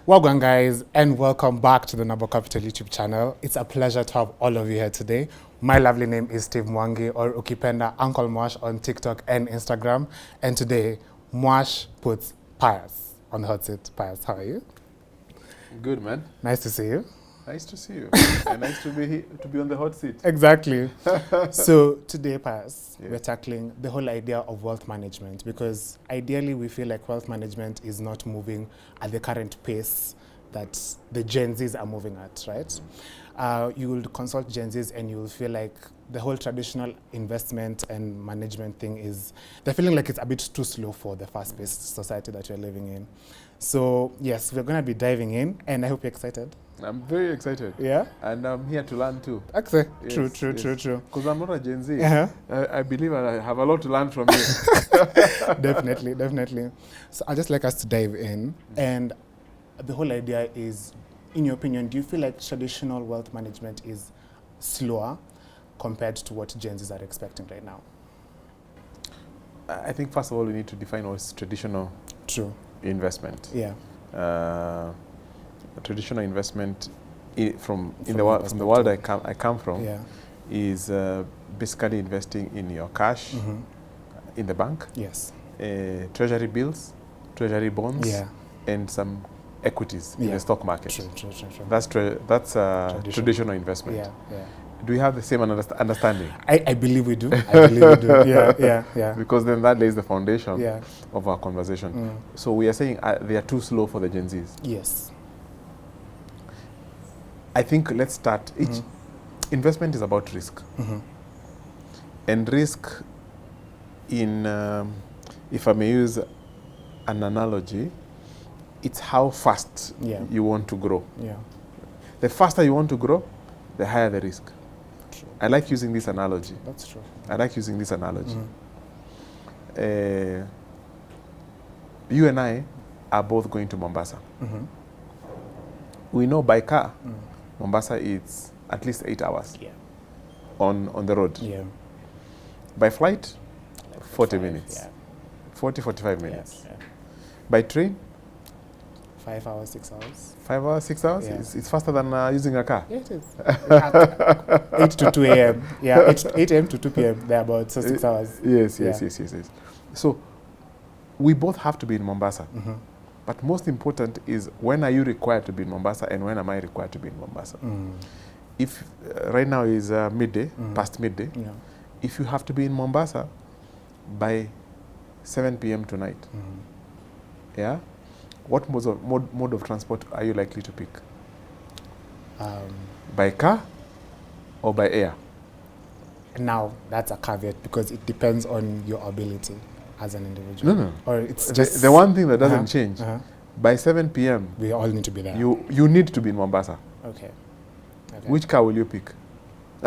Welcome, guys, and welcome back to the Nabo Capital YouTube channel. It's a pleasure to have all of you here today. My lovely name is Steve Mwangi, or ukipenda Uncle Mwash on TikTok and Instagram. And today, Mwash puts Pius on the hot seat. Pius, how are you? Good, man. Nice to see you. Nice to see you. And nice to be here, to be on the hot seat. Exactly. So today, Pius, Yeah. we're tackling the whole idea of wealth management, because ideally we feel like wealth management is not moving at the current pace that the Gen Zs are moving at, right? You will consult Gen Zs and you will feel like the whole traditional investment and management thing they're feeling like it's a bit too slow for the fast-paced society that we're living in. So yes, we're going to be diving in, and I hope you're excited. I'm very excited. Yeah? And I'm here to learn too. Okay. Yes, True. Because I'm not a Gen Z. Uh-huh. I believe I have a lot to learn from you. Definitely. So I'd just like us to dive in. And the whole idea is, in your opinion, do you feel like traditional wealth management is slower compared to what Gen Zs are expecting right now? I think first of all, we need to define what is traditional True. investment. Yeah. Traditional investment from the world I come from Yeah. is basically investing in your cash in the bank, Yes. treasury bills, treasury bonds, Yeah. and some equities in Yeah. the stock market. True. That's traditional investment. Yeah. Do we have the same understanding? I believe we do. Yeah. Because then that lays the foundation Yeah. of our conversation. So we are saying they are too slow for the Gen Zs. Yes. I think let's start. Each investment is about risk. And risk in, if I may use an analogy, it's how fast you want to grow. Yeah. The faster you want to grow, the higher the risk. True. I like using this analogy. That's true. You and I are both going to Mombasa. We know by car, Mombasa is at least 8 hours on the road. Yeah. By flight, Like 40 5, minutes. Yeah. 45 minutes. Yeah. By train, 5 hours, 6 hours. 5 hours, 6 hours? Yeah. It's faster than using a car. Yeah, it is. 8 to 2 a.m. Yeah, 8 a.m. to 2 p.m. They're about 6 hours. Yes. So we both have to be in Mombasa. But most important is, when are you required to be in Mombasa, and when am I required to be in Mombasa? If right now is midday, past midday, if you have to be in Mombasa by 7 p.m. tonight, what mode of transport are you likely to pick? By car or by air? Now, that's a caveat, because it depends on your ability as an individual. No. Or it's just The one thing that doesn't change, by 7 p.m., we all need to be there. you need to be in Mombasa. Okay. Which car will you pick?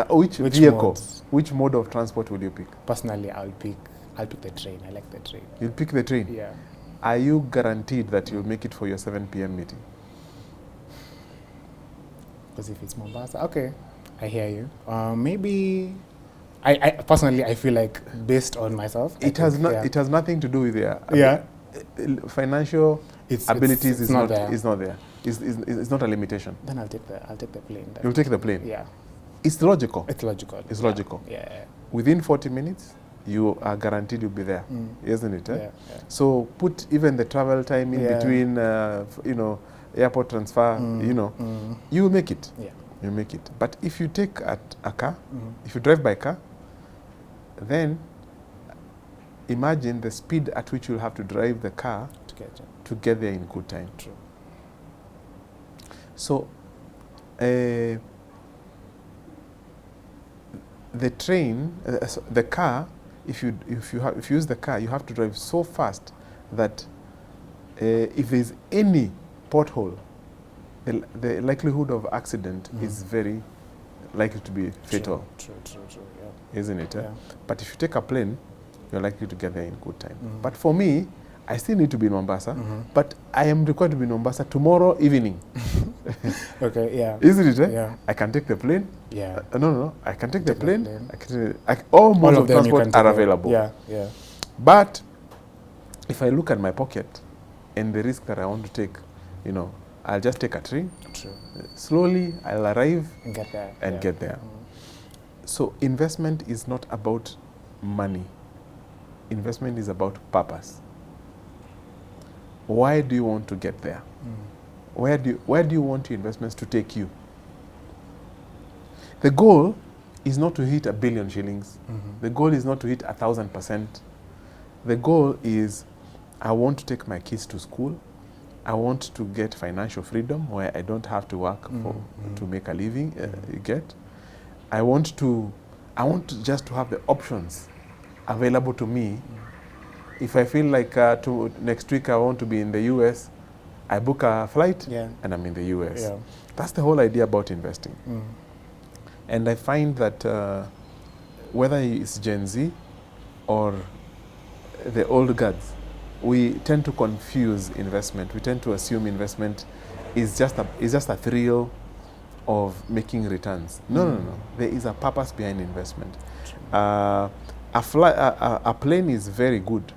Which vehicle? modes? Which mode of transport will you pick? Personally, I'll pick the train. I like the train. You'll pick the train? Yeah. Are you guaranteed that you'll make it for your 7 p.m. meeting? Because if it's Mombasa, okay, I hear you. Maybe, I personally, I feel like, based on myself, It has nothing to do with their financial It's abilities. it's is not not there. is not there. It's not a limitation. Then I'll take the plane. Then. You'll take the plane. Yeah. It's logical. It's logical. It's logical. Yeah. Within 40 minutes, you are guaranteed you'll be there, isn't it? Yeah. So put even the travel time in between, airport transfer, you will make it. Yeah. You make it. But if you take a car, if you drive by car, then imagine the speed at which you'll have to drive the car to get there in good time. True. So, the train, the car, if you use the car, you have to drive so fast that if there's any pothole, the likelihood of accident is very likely to be fatal. True. Isn't it? Yeah. But if you take a plane, you're likely to get there in good time. But for me, I still need to be in Mombasa, but I am required to be in Mombasa tomorrow evening. Okay, yeah. Isn't it? Yeah. I can take the plane. Yeah. No. I can take the plane. All modes of transport are available. Yeah. But if I look at my pocket and the risk that I want to take, I'll just take a train. True. Slowly, I'll arrive And get there. and get there. So investment is not about money. Investment is about purpose. Why do you want to get there? Where do you want your investments to take you? The goal is not to hit 1 billion shillings. The goal is not to hit 1,000%. The goal is, I want to take my kids to school. I want to get financial freedom where I don't have to work to make a living. You get? I want just to have the options available to me. If I feel like next week I want to be in the US, I book a flight and I'm in the US. Yeah. That's the whole idea about investing. And I find that whether it's Gen Z or the old guards, we tend to confuse investment. We tend to assume investment is just a thrill of making returns. No. There is a purpose behind investment. A plane is very good.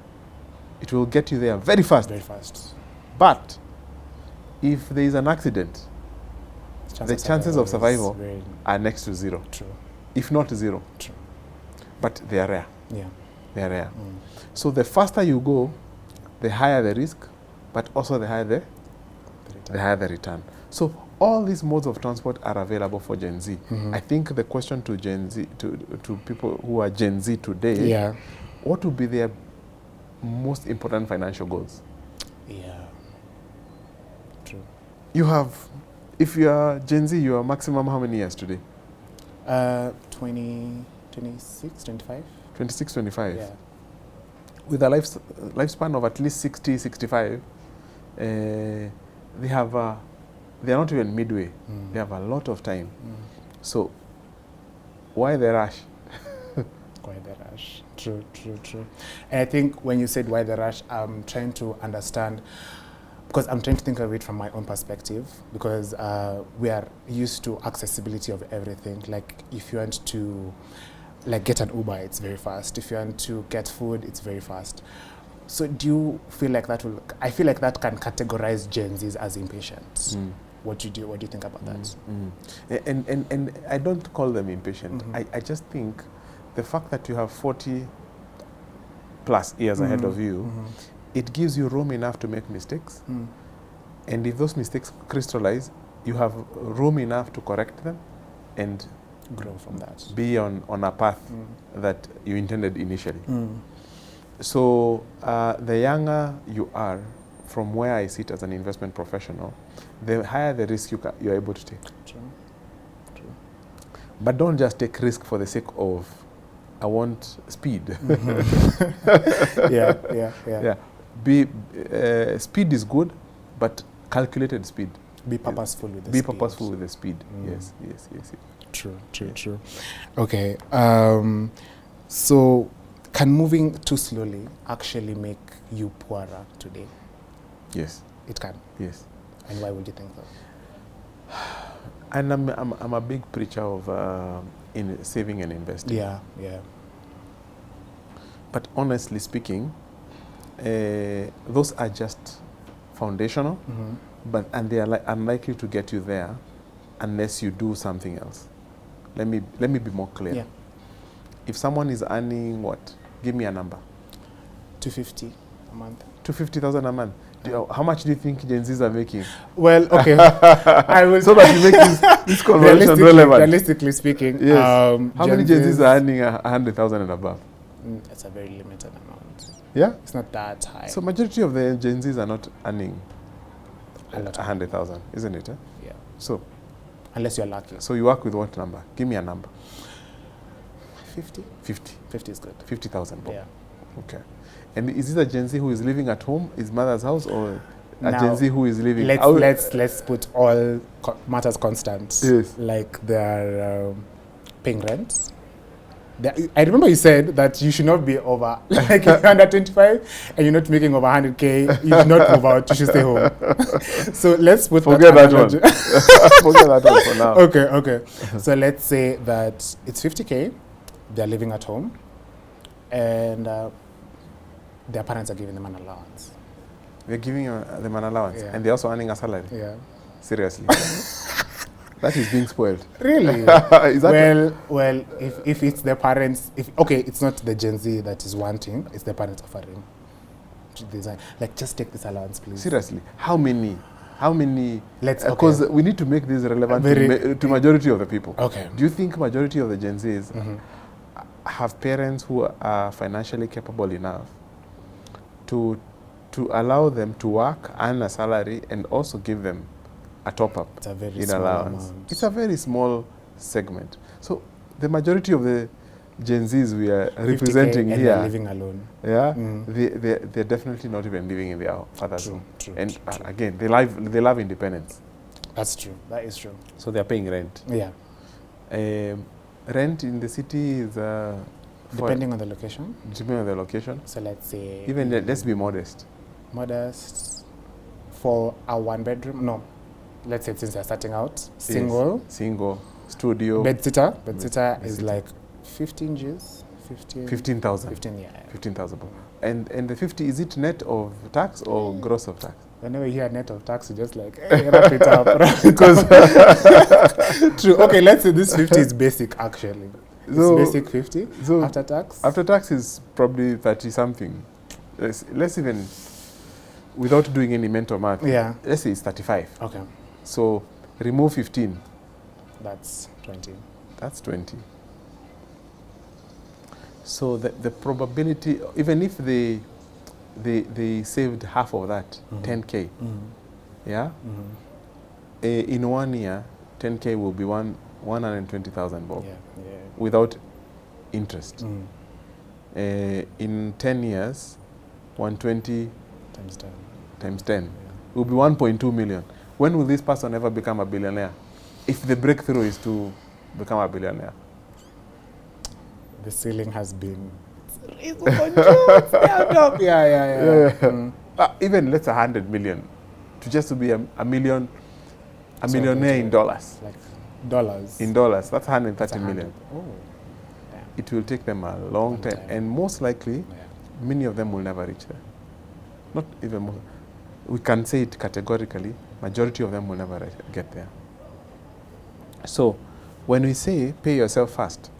It will get you there very fast. Very fast. But if there is an accident, the chances of survival are next to zero. True. If not zero. True. But they are rare. Yeah. They are rare. So the faster you go, the higher the risk, but also the higher the return. So all these modes of transport are available for Gen Z. I think the question to Gen Z, to people who are Gen Z today, what would be their most important financial goals? Yeah. True. You have, if you are Gen Z, you are maximum how many years today? 20, 26, 25. 26, 25. Yeah. With a lifespan of at least 60, 65, they are not even midway. They have a lot of time. So why the rush? Why the rush? True. And I think when you said why the rush, I'm trying to understand, because I'm trying to think of it from my own perspective, because we are used to accessibility of everything. Like if you want to get an Uber, it's very fast. If you want to get food, it's very fast. So do you feel like I feel like that can categorize Gen Zs as impatient. What do you think about that? And I don't call them impatient. I just think the fact that you have 40 plus years ahead of you, it gives you room enough to make mistakes. And if those mistakes crystallize, you have room enough to correct them and grow from that. Be on a path that you intended initially. So the younger you are, from where I sit as an investment professional, the higher the risk you're able to take. True. But don't just take risk for the sake of, I want speed. Yeah. Speed is good, but calculated speed. Be purposeful with the speed. Be purposeful with the speed. Yes. True. Okay. So can moving too slowly actually make you poorer today? Yes. It can? Yes. And why would you think so? And I'm a big preacher of in saving and investing. Yeah. But honestly speaking, those are just foundational, and they are unlikely to get you there unless you do something else. Let me be more clear. Yeah. If someone is earning what? Give me a number. 250 a month. 250,000 a month. How much do you think Gen Zs are making? Well, okay. I will so that you make this conversation relevant. Realistically speaking, yes. How many Gen Zs are earning 100,000 and above? It's a very limited amount. Yeah? It's not that high. So majority of the Gen Zs are not earning 100,000, isn't it? Yeah. So, unless you're lucky. So you work with what number? Give me a number. 50. 50 is good. 50,000. Yeah. Okay. And is this a Gen Z who is living at home, his mother's house, or a Gen Z who is living out? Let's put all matters constant. Yes. Like they're paying rent. I remember you said that you should not be over, like if you're under 25 and you're not making over 100K, you should not move out, you should stay home. So let's put Forget that one. Forget that one for now. Okay. So let's say that it's 50K, they're living at home, and their parents are giving them an allowance. They're giving them an allowance, Yeah. and they're also earning a salary. Yeah. Seriously. That is being spoiled. Really? Is that well, if it's the parents, okay, it's not the Gen Z that is wanting, it's the parents offering to design. Like, just take this allowance, please. seriously? How many? Let's Because okay. we need to make this relevant to majority of the people. Okay. Do you think majority of the Gen Zs Mhm. have parents who are financially capable enough to allow them to work, earn a salary, and also give them a top-up It's a very in small allowance? amount. It's a very small segment. So the majority of the Gen Zs we are 50K representing and here, they're living alone. yeah, Mm. they're definitely not even living in their father's home. True. And again, they love independence. That's true. That is true. So they're paying rent. Yeah. Rent in the city is Depending on the location. depending on the location. So let's say Even let's be modest. modest for a one bedroom. No, let's say since they're starting out, single. Yes. Single studio. Bedsitter is Bedsitter. like 15 Gs. 15,000. 15, yeah. 15,000. And the 50, is it net of tax or gross of tax? Whenever you hear net of tax, you just like, hey, wrap it up. Because true. Okay, let's say this 50 is basic actually. It's So- basic 50 so after tax. After tax is probably 30 something. Let's even, without doing any mental math, Yeah. let's say it's 35. Okay, So remove 15, that's 20. that's 20. So the probability, even if they saved half of that, 10K, yeah, in 1 year, 10K will be 120,000 bob, Yeah. without interest. Mm. In 10 years, 120 Times 10. times 10 Yeah. will be 1.2 million. When will this person ever become a billionaire? If the breakthrough is to become a billionaire. The ceiling has been raised upon you. Stand up. Yeah. Mm. Even let's 100 million, to be a million, a So millionaire in okay. dollars. Like dollars. In dollars, that's 130 It's 100. million. Oh. Yeah. It will take them a long time, and most likely, Yeah. many of them will never reach there. Not even most. We can say it categorically, majority of them will never get there. So, when we say pay yourself first,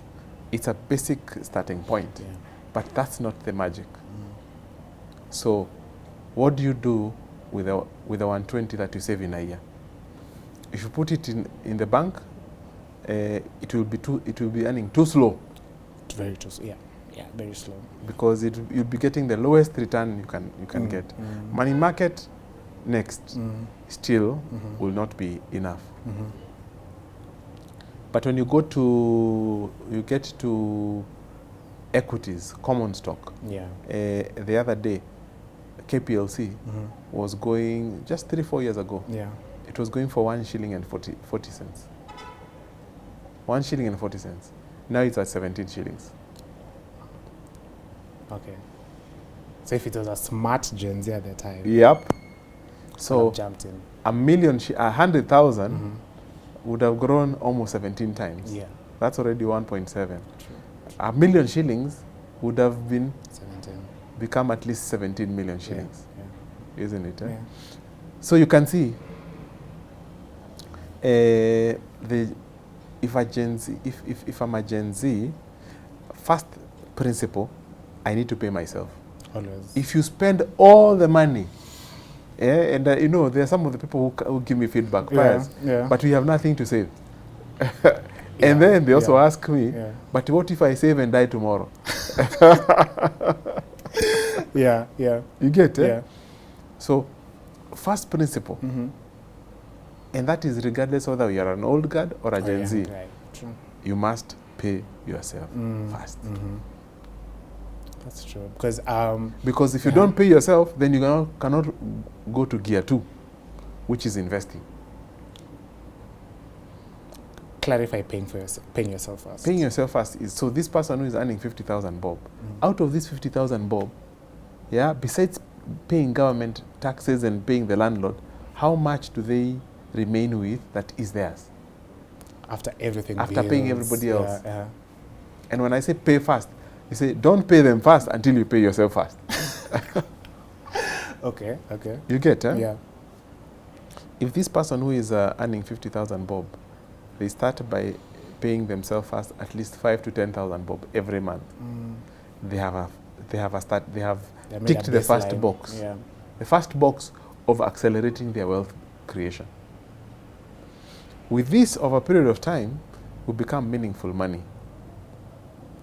it's a basic starting point, Yeah. but that's not the magic. So, what do you do with the 120 that you save in a year? If you put it in the bank, it will be earning too slow, Very too. Yeah. Very slow. because you'll be getting the lowest return you can get. Money market next still will not be enough. But when you get to equities, common stock. Yeah. The other day, KPLC was going, just 3-4 years ago, Yeah. it was going for 1 shilling and 40 cents. 1 shilling and 40 cents. Now it's at 17 shillings. Okay. So if it was a smart Gen Z at the time, Yep. could So have jumped in. 100,000 would have grown almost 17 times. Yeah. That's already 1.7. True. 1 million shillings would have 17. become at least 17 million shillings, Yeah. isn't it? Yeah. So you can see, if I'm a Gen Z, first principle, I need to pay myself. Always. If you spend all the money, and there are some of the people who give me feedback, Piers, Yeah. but we have nothing to save. Yeah, And then they also yeah. ask me, Yeah. but what if I save and die tomorrow? Yeah. You get it? Yeah. So, first principle, and that is regardless whether you are an old guard or a Gen Z, Right. True. you must pay yourself first. That's true. Because Because if you don't pay yourself, then you cannot go to gear 2, which is investing. clarify paying yourself first. Paying yourself first is, so this person who is earning 50,000 bob, out of this 50,000 bob, besides paying government taxes and paying the landlord, how much do they remain with that is theirs? After everything. After paying everybody else. Yeah. And when I say pay first, you say don't pay them first until you pay yourself first. Okay. You get, huh? Yeah. If this person who is earning 50,000 bob, they start by paying themselves first at least 5 to 10,000 bob every month. They have made ticked a the first baseline. box. Yeah. The first box of accelerating their wealth creation. With this, over a period of time, will become meaningful money.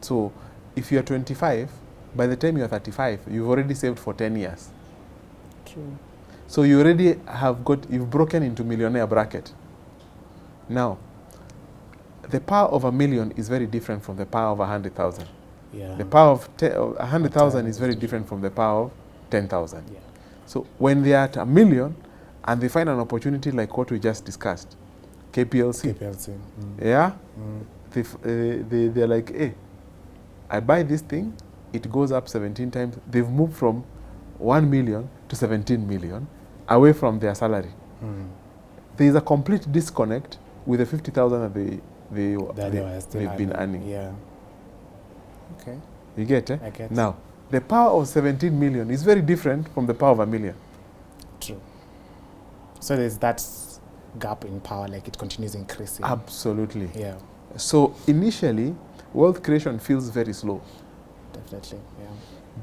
So, if you are 25, by the time you are 35, you've already saved for 10 years. True. So you already you've broken into millionaire bracket. Now, the power of 1 million is very different from the power of 100,000. Yeah. The power of 100,000 is very different from the power of 10,000. Yeah. So when they are at 1 million and they find an opportunity like what we just discussed, KPLC. Yeah? They're like, hey, I buy this thing, it goes up 17 times. They've moved from 1 million to 17 million away from their salary. There is a complete disconnect with the 50,000 that they've been earning. Yeah. Okay. You get it? I get. Now, the power of 17 million is very different from the power of 1 million. True. So there's that gap in power, like it continues increasing. Absolutely. Yeah. So initially, wealth creation feels very slow. Definitely, yeah.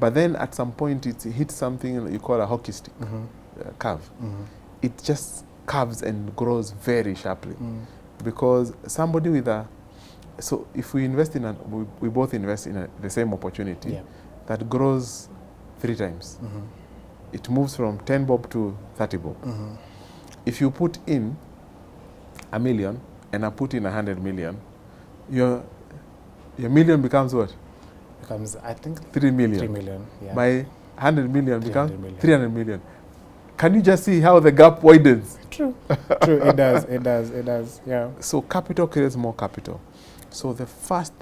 But then at some point, it hits something you call a hockey stick curve. It just curves and grows very sharply. Because somebody with so if we invest we both invest in the same opportunity that grows 3 times. It moves from 10 bob to 30 bob. If you put in 1 million and I put in 100 million, your million becomes what? Becomes, I think, 3 million. 3 million, yeah. My 100 million becomes 300 300 million. Can you just see how the gap widens? True. True, it does, yeah. So capital creates more capital. So the first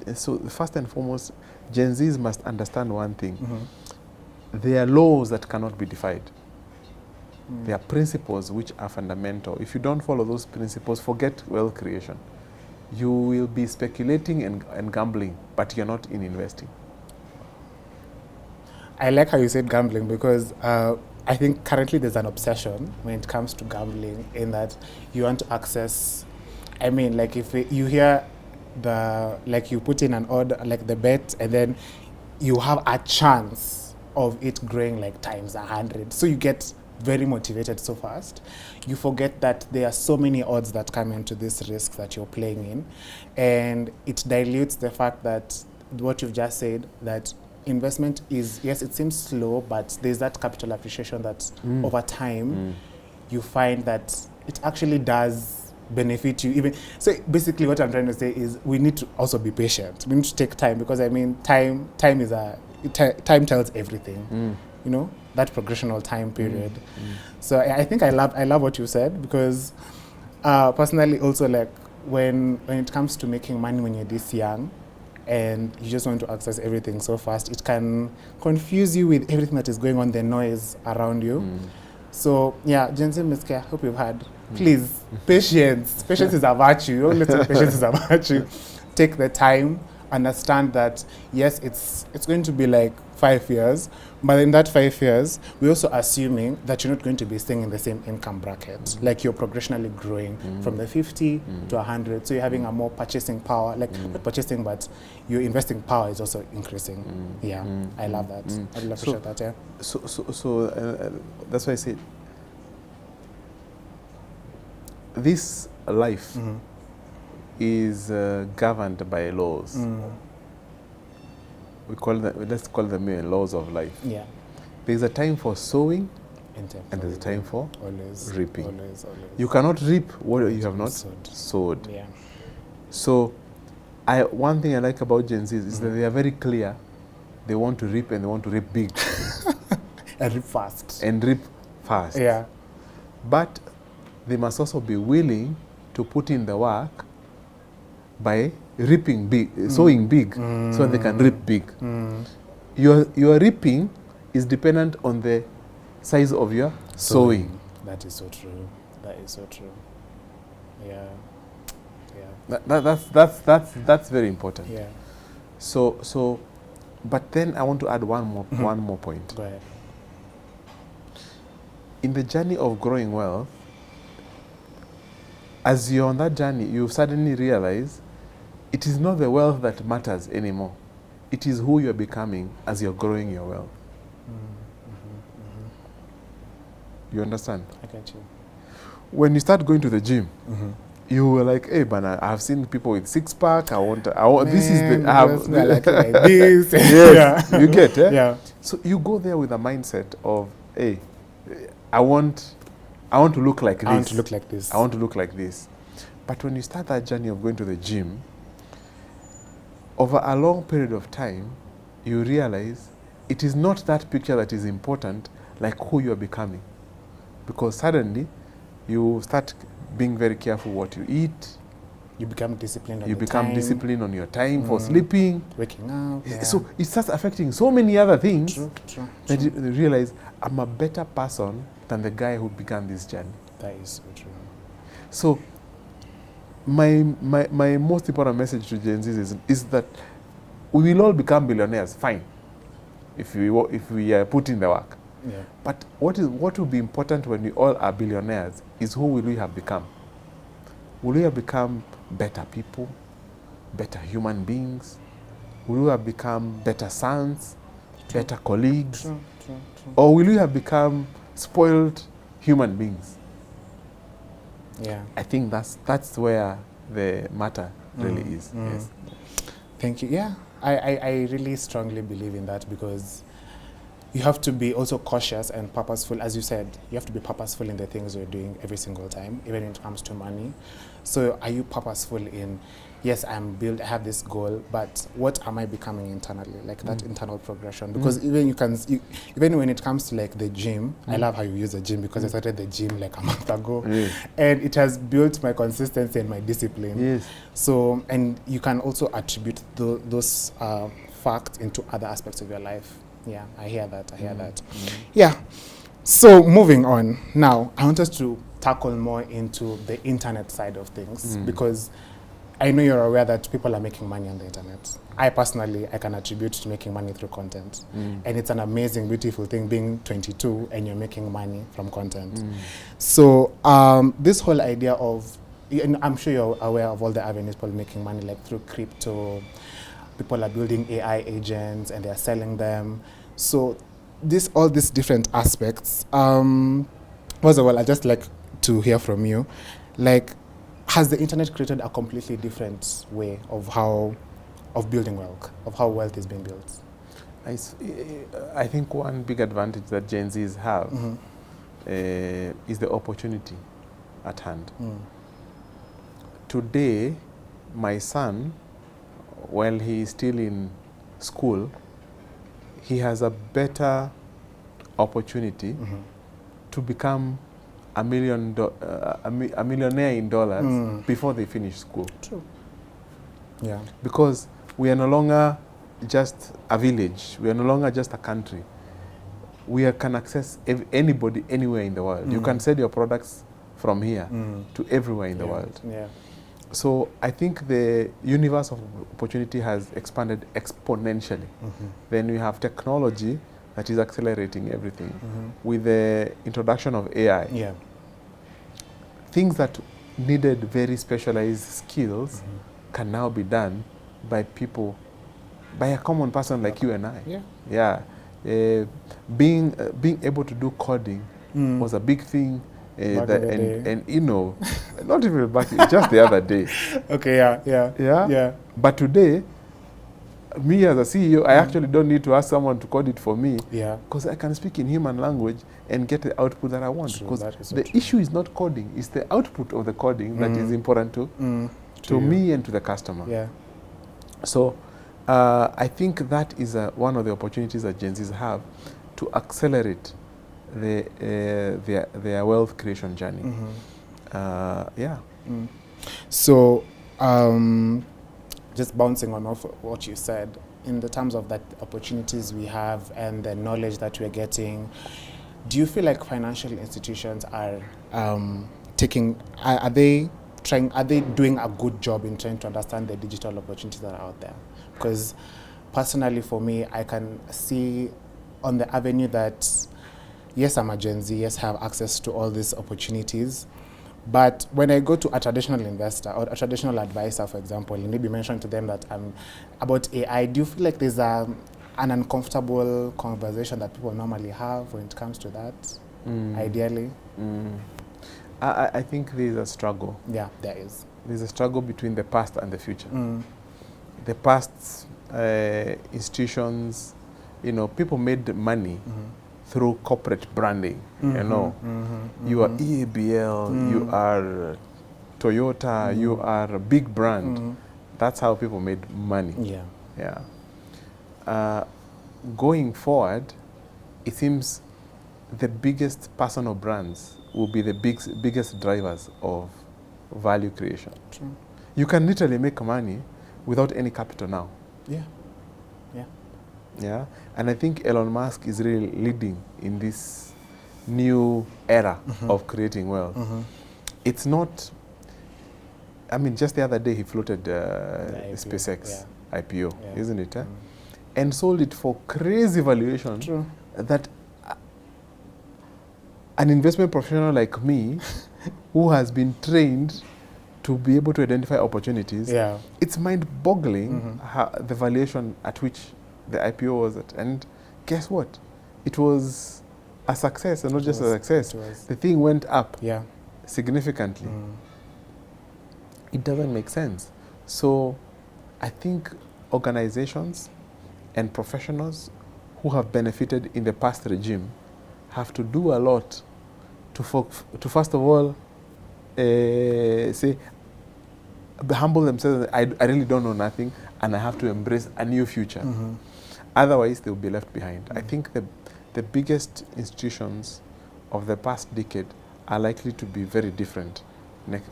and foremost, Gen Zs must understand one thing. There are laws that cannot be defied. There are principles which are fundamental. If you don't follow those principles, forget wealth creation. You will be speculating and gambling, but you're not in investing. I like how you said gambling because I think currently there's an obsession when it comes to gambling in that you want to access, I mean, like if you hear like you put in an order, like the bet, and then you have a chance of it growing like times 100. So you get very motivated so fast. You forget that there are so many odds that come into this risk that you're playing in. And it dilutes the fact that what you've just said, that investment is, yes, it seems slow, but there's that capital appreciation that over time you find that it actually does benefit you. Even so, basically what I'm trying to say is we need to also be patient. We need to take time because I mean time tells everything. You know, that progressional time period. So I think I love what you said because personally also, like when it comes to making money when you're this young and you just want to access everything so fast, it can confuse you with everything that is going on, the noise around you. So yeah, Gen Z Miske, I hope you've had. Please, patience. Patience is a virtue. Don't listen, patience is a virtue. Take the time, understand that yes, it's going to be like 5 years, but in that 5 years, we're also assuming that you're not going to be staying in the same income bracket. Like you're progressionally growing from the 50 to 100. So you're having a more purchasing power, like not purchasing, but your investing power is also increasing. Yeah, I love that. I really appreciate that. Yeah. So that's why I said this life is governed by laws. Let's call them laws of life. Yeah. There's a time for sowing and there's a time for reaping. Always. You cannot reap what you have not sowed. Yeah. So one thing I like about Gen Z is that they are very clear. They want to reap and they want to reap big. And reap fast. Yeah. But they must also be willing to put in the work by reaping big, sowing big, so they can reap big. Your reaping is dependent on the size of your sowing. That is so true. Yeah. That's very important. Yeah. So, but then I want to add one more point. Go ahead. In the journey of growing wealth, as you're on that journey, you suddenly realize it is not the wealth that matters anymore. It is who you're becoming as you're growing your wealth. You understand? I get you. When you start going to the gym, you were like, hey, Bana, I've seen people with six-pack. I want, this is the, I have, like this. yes, Yeah. you get it. Yeah. So you go there with a mindset of, hey, I want to look like this. I want to look like this. I want to look like this. But when you start that journey of going to the gym, over a long period of time, you realize it is not that picture that is important, like who you are becoming. Because suddenly, you start being very careful what you eat. You become disciplined on You your become time. disciplined on your time for sleeping. Waking up. Yeah. So it starts affecting so many other things True. that you realize I'm a better person than the guy who began this journey. That is so true. So my most important message to Gen Z is that we will all become billionaires, fine, if we put in the work. Yeah. But what will be important when we all are billionaires is who will we have become? Will we have become better people, better human beings? Will we have become better sons, better colleagues? True. Or will we have become spoiled human beings? Yeah. I think that's where the matter really is. Yes. Thank you. Yeah. I really strongly believe in that, because you have to be also cautious and purposeful. As you said, you have to be purposeful in the things you're doing every single time, even when it comes to money. So are you purposeful in, yes, I have this goal, but what am I becoming internally? Like that internal progression. Because even when it comes to like the gym, I love how you use the gym, because I started the gym like a month ago. And it has built my consistency and my discipline. Yes. So, and you can also attribute those facts into other aspects of your life. Yeah, I hear that. Yeah. So moving on now, I want us to tackle more into the internet side of things, because I know you're aware that people are making money on the internet. I personally can attribute to making money through content. And it's an amazing, beautiful thing being 22 and you're making money from content. So this whole idea of, and I'm sure you're aware of all the avenues people making money, like through crypto. People are building AI agents and they're selling them. So all these different aspects. First of all, I'd just like to hear from you. Like, has the internet created a completely different way of building wealth, of how wealth is being built? I think one big advantage that Gen Zs have is the opportunity at hand. Today, my son, while he is still in school, he has a better opportunity to become a millionaire in dollars before they finish school. True. Yeah. Because we are no longer just a village. We are no longer just a country. We can access anybody anywhere in the world. You can sell your products from here to everywhere in the world. Yeah. So I think the universe of opportunity has expanded exponentially. Then we have technology that is accelerating everything. With the introduction of AI, things that needed very specialized skills can now be done by people, by a common person like you and I. Being able to do coding was a big thing. And you know, not even back, just the other day. Okay, yeah. But today, me as a CEO, I actually don't need to ask someone to code it for me. Because I can speak in human language and get the output that I want. Because the issue is not coding, it's the output of the coding that is important to me and to the customer. So I think that is one of the opportunities that Gen Zs have to accelerate their wealth creation journey. So just bouncing on off what you said, in the terms of that opportunities we have and the knowledge that we're getting, do you feel like financial institutions are are they doing a good job in trying to understand the digital opportunities that are out there? Because personally for me, I can see on the avenue that yes, I'm a Gen Z, yes, I have access to all these opportunities, But when I go to a traditional investor or a traditional advisor, for example, and maybe mention to them that about AI, do you feel like there's an uncomfortable conversation that people normally have when it comes to that, ideally? I think there's a struggle. Yeah, there is. There's a struggle between the past and the future. The past institutions, people made money through corporate branding. You are EABL, you are Toyota, you are a big brand. That's how people made money. Going forward, it seems the biggest personal brands will be the biggest drivers of value creation. True. You can literally make money without any capital now. Yeah, and I think Elon Musk is really leading in this new era of creating wealth. It's not, just the other day he floated SpaceX IPO, isn't it? And sold it for crazy valuation. True. That an investment professional like me, who has been trained to be able to identify opportunities, it's mind-boggling the valuation at which the IPO was at. And guess what? It was a success, and not just a success. The thing went up significantly. It doesn't make sense. So I think organizations and professionals who have benefited in the past regime have to do a lot to first of all, say, humble themselves. I really don't know nothing, and I have to embrace a new future. Otherwise, they will be left behind. I think the biggest institutions of the past decade are likely to be very different in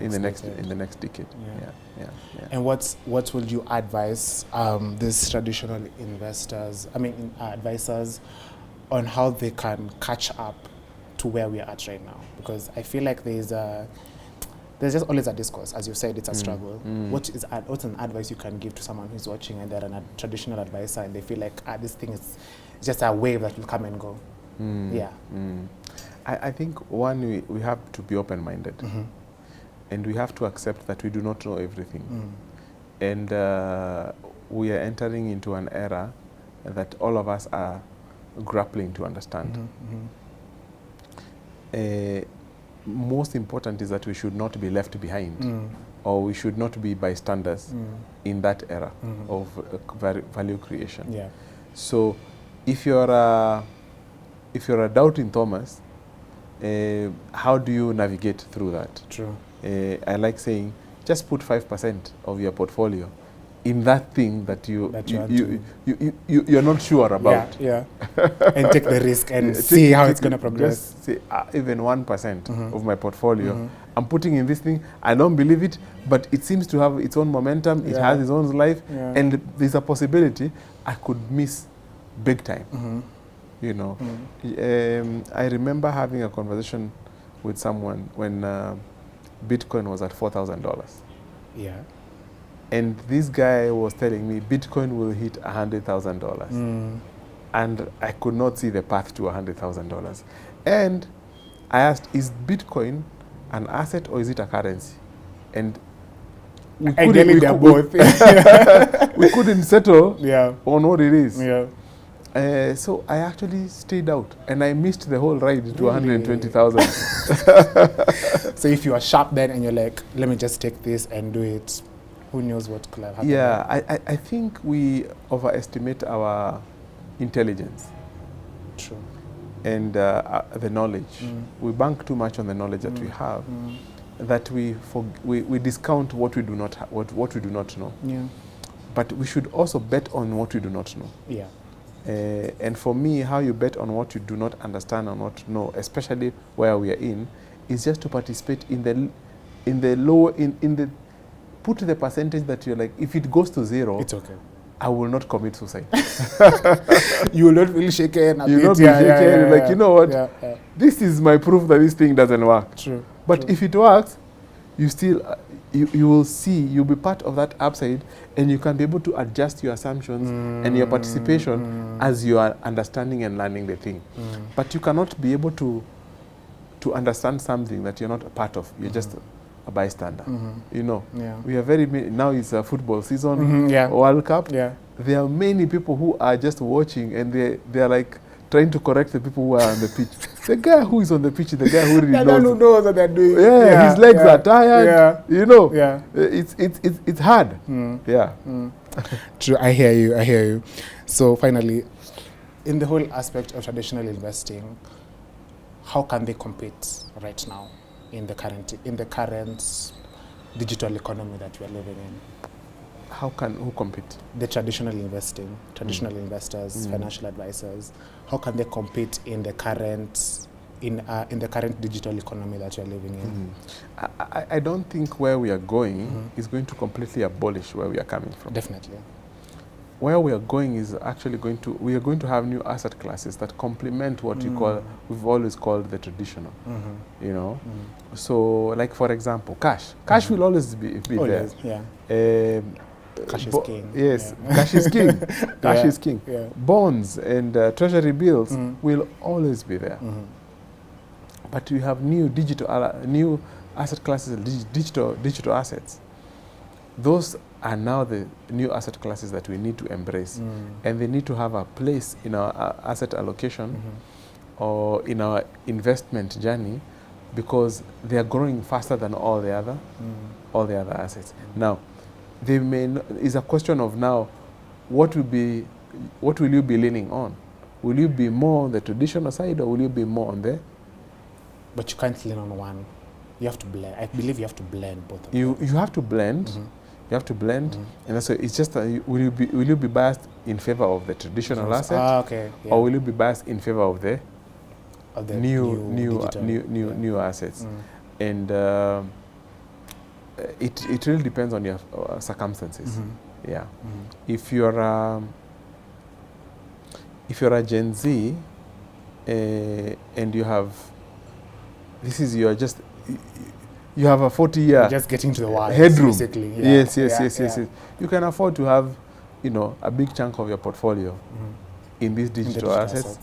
the next decade. And what would you advise these traditional investors, advisors, on how they can catch up to where we are at right now? Because I feel like there's just always a discourse. As you said, it's a struggle. What's an advice you can give to someone who's watching and they're a traditional advisor and they feel like this thing is just a wave that will come and go? I think one, we have to be open-minded, and we have to accept that we do not know everything. And we are entering into an era that all of us are grappling to understand. Most important is that we should not be left behind, or we should not be bystanders in that era of value creation. So if you're a doubting Thomas, how do you navigate through that? True. I like saying, just put 5% of your portfolio in that thing that you're not sure about. And take the risk and see how it's going to progress. Just say, even 1% of my portfolio, I'm putting in this thing. I don't believe it, but it seems to have its own momentum. It has its own life, and there's a possibility I could miss big time. I remember having a conversation with someone when Bitcoin was at $4,000. And this guy was telling me Bitcoin will hit $100,000. And I could not see the path to $100,000. And I asked, is Bitcoin an asset or is it a currency? And we couldn't settle on what it is. So I actually stayed out, and I missed the whole ride to 120,000. So if you are sharp then and you're like, let me just take this and do it, who knows what could have happened? I think we overestimate our intelligence. True. And the knowledge. We bank too much on the knowledge that we have, that we discount what we do not what we do not know. But we should also bet on what we do not know. And for me, how you bet on what you do not understand or not know, especially where we are in, is just to participate in the put the percentage that you're like, if it goes to 0, it's okay, I will not commit suicide. You will not feel shaken. You will not be shaken. Like, you know what? This is my proof that this thing doesn't work. True. But if it works, you still you will see, you'll be part of that upside, and you can be able to adjust your assumptions and your participation as you are understanding and learning the thing. But you cannot be able to to understand something that you're not a part of. You're just a bystander. You know, Yeah. we are very now it's a football season, Yeah. World Cup. Yeah. There are many people who are just watching, and they are like trying to correct the people who are on the pitch. The guy who is on the pitch is the guy who really The one who knows what they're doing. Yeah, his legs are tired. Yeah. You know. Yeah. It's hard. Yeah. True. I hear you. I hear you. So finally, in the whole aspect of traditional investing, how can they compete right now in the current digital economy that we are living in? Who compete? The traditional investors, financial advisors. How can they compete in the current digital economy that we are living in? I don't think where we are going is going to completely abolish where we are coming from. Definitely. Where we are going is actually we are going to have new asset classes that complement what we've always called the traditional. You know, so like for example, cash will always be always, there. Yeah. Cash is king. Yes, Yeah. cash is king. Cash is king. Yeah. Bonds and treasury bills will always be there. But we have new new asset classes, digital assets. Those are now the new asset classes that we need to embrace, and they need to have a place in our asset allocation or in our investment journey, because they are growing faster than all the other assets. Now, is a question of now, what will you be leaning on? Will you be more on the traditional side, or will you be more on the? But you can't lean on one. You have to blend. I believe you have to blend both of them. You have to blend. You have to blend, and so it's just will you be biased in favor of the traditional asset, okay, yeah. or will you be biased in favor of the new new assets? And it really depends on your circumstances. Yeah, if you're a Gen Z and you have you have a 40-year just getting to the wires, headroom. Basically. Yeah. Yes. You can afford to have, a big chunk of your portfolio in these digital assets,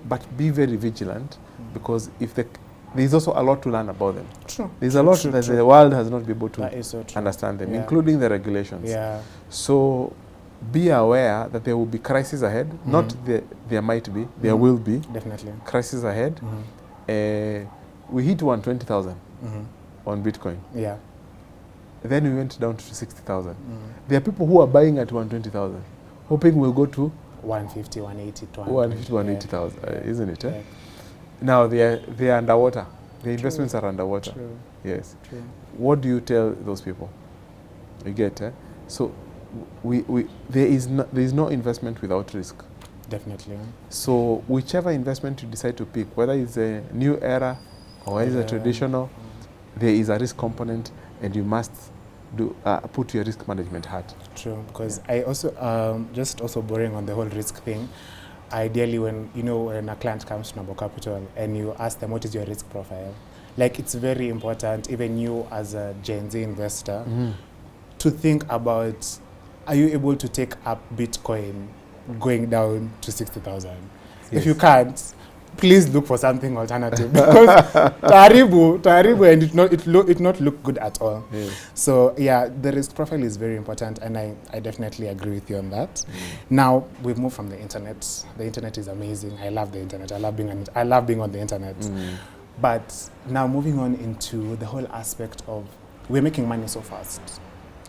but be very vigilant, because there's also a lot to learn about them. True. There's a lot that the world has not been able to understand them, Yeah. including the regulations. Yeah. So be aware that there will be crises ahead. Not there might be, there will be. Definitely. Crises ahead. We hit 120,000 on Bitcoin. Yeah. Then we went down to 60,000. There are people who are buying at 120,000, hoping we'll go to 150, 180, 200. 150, 180,000, isn't it? Yeah. Now they are underwater. The investments are underwater. True. Yes. True. What do you tell those people? You get, So there is no investment without risk. Definitely. So whichever investment you decide to pick, whether it's a new era or whether it's a traditional, there is a risk component, and you must put your risk management hat. True, because I also just borrowing on the whole risk thing. Ideally, when a client comes to Noble Capital and you ask them what is your risk profile, like it's very important, even you as a Gen Z investor, to think about, are you able to take up Bitcoin going down to 60,000? Yes. If you can't, please look for something alternative, because taribu and it not look good at all. Yes. So yeah, the risk profile is very important, and I definitely agree with you on that. Now we've moved from the internet. The internet is amazing. I love the internet. I love being on the internet. But now moving on into the whole aspect of, we're making money so fast.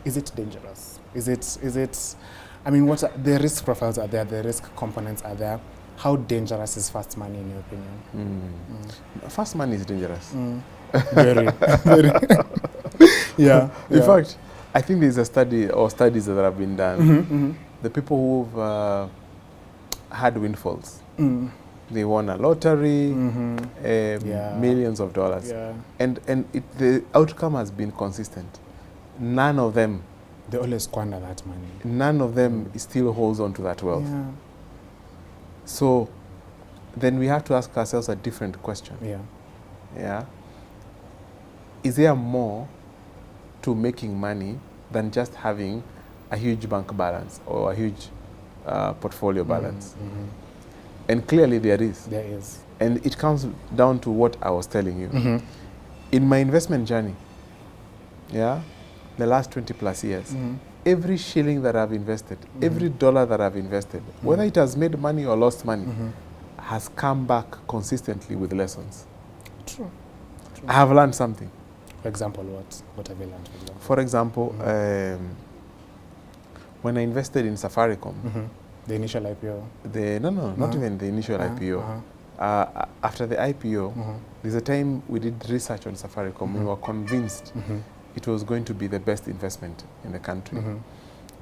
Is it dangerous? Is it? I mean, the risk profiles are there. The risk components are there. How dangerous is fast money in your opinion? Fast money is dangerous. Very, very. Yeah. In fact, I think there's a study or studies that have been done. The people who've had windfalls, they won a lottery, millions of dollars, and the outcome has been consistent. None of them. They always squander that money. None of them still holds on to that wealth. Yeah. So then we have to ask ourselves a different question. Yeah. Is there more to making money than just having a huge bank balance or a huge portfolio balance? And clearly there is. There is. And it comes down to what I was telling you. In my investment journey, yeah, the last 20 plus years, every shilling that I've invested, every dollar that I've invested, whether it has made money or lost money, has come back consistently with lessons. True. I have learned something. For example, what have you learned? For example, when I invested in Safaricom, the initial IPO. Not even the initial IPO. After the IPO, there's a time we did research on Safaricom. We were convinced it was going to be the best investment in the country.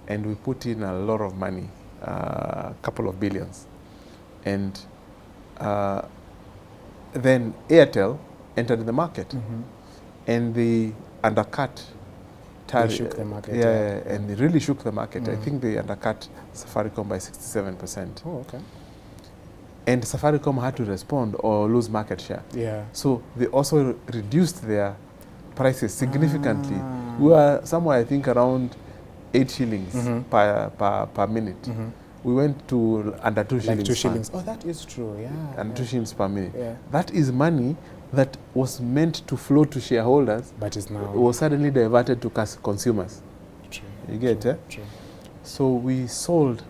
And we put in a lot of money, a couple of billions. And then Airtel entered the market. And they undercut. They shook the market. And they really shook the market. I think they undercut Safaricom by 67%. Oh, okay. And Safaricom had to respond or lose market share. Yeah. So they also reduced their prices significantly. We were somewhere, I think, around 8 shillings per minute. We went to under 2 shillings. 2 shillings. Oh, that is true, yeah. And 2 shillings per minute. Yeah. That is money that was meant to flow to shareholders, but is now was suddenly diverted to consumers. True. You get it? True. So we sold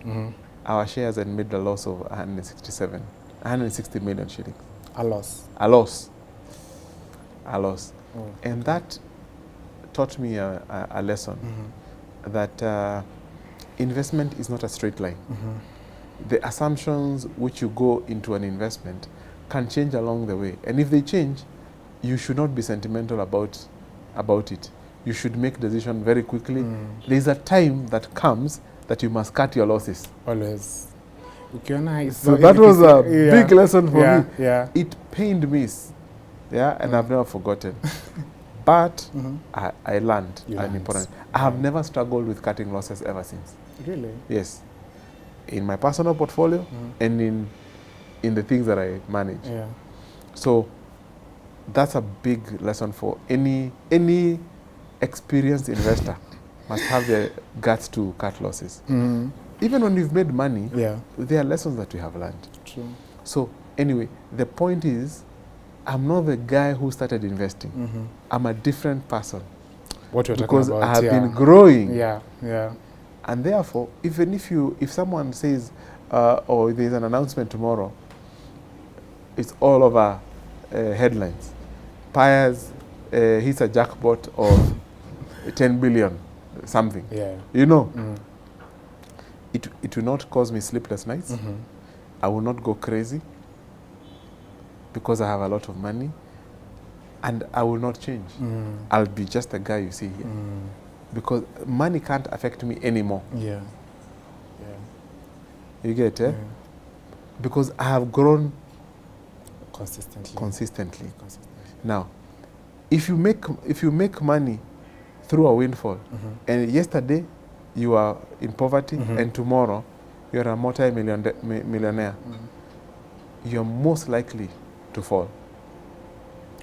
our shares and made a loss of 160 million shillings. A loss. A loss. A loss. Oh. And that taught me a lesson that investment is not a straight line. The assumptions which you go into an investment can change along the way. And if they change, you should not be sentimental about it. You should make decision very quickly. There's a time that comes that you must cut your losses. Always. So that was a big lesson for me. Yeah. It pained me, and I've never forgotten. But I learned an important. I have never struggled with cutting losses ever since. Really? Yes. In my personal portfolio and in the things that I manage. Yeah. So that's a big lesson for any experienced investor. Must have the guts to cut losses. Even when you've made money, there are lessons that we have learned. True. So anyway, the point is, I'm not the guy who started investing. I'm a different person. What you're because talking about, I have been growing. Yeah. And therefore, even if someone says, or there's an announcement tomorrow, it's all over headlines. Piers hits a jackpot of 10 billion, something. Yeah. You know, it will not cause me sleepless nights. I will not go crazy because I have a lot of money, and I will not change. I'll be just the guy you see here. Because money can't affect me anymore. Yeah. You get it? Because I have grown consistently. Now, if you make money through a windfall, and yesterday you are in poverty, and tomorrow you're a multi-millionaire, you're most likely to fall.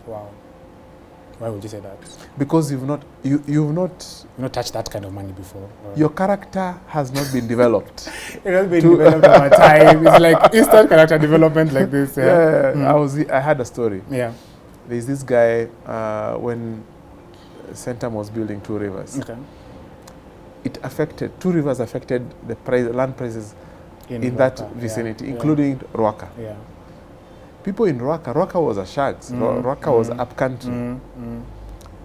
Wow. Why would you say that? Because you've not touched that kind of money before. Your character has not been developed. It has been developed over time. It's like instant character development like this. I had a story. Yeah. There's this guy when Centum was building Two Rivers. Okay. Two Rivers affected the land prices in that vicinity, including Ruaka. Yeah. People in Ruaka was a shags. Ruaka was up country.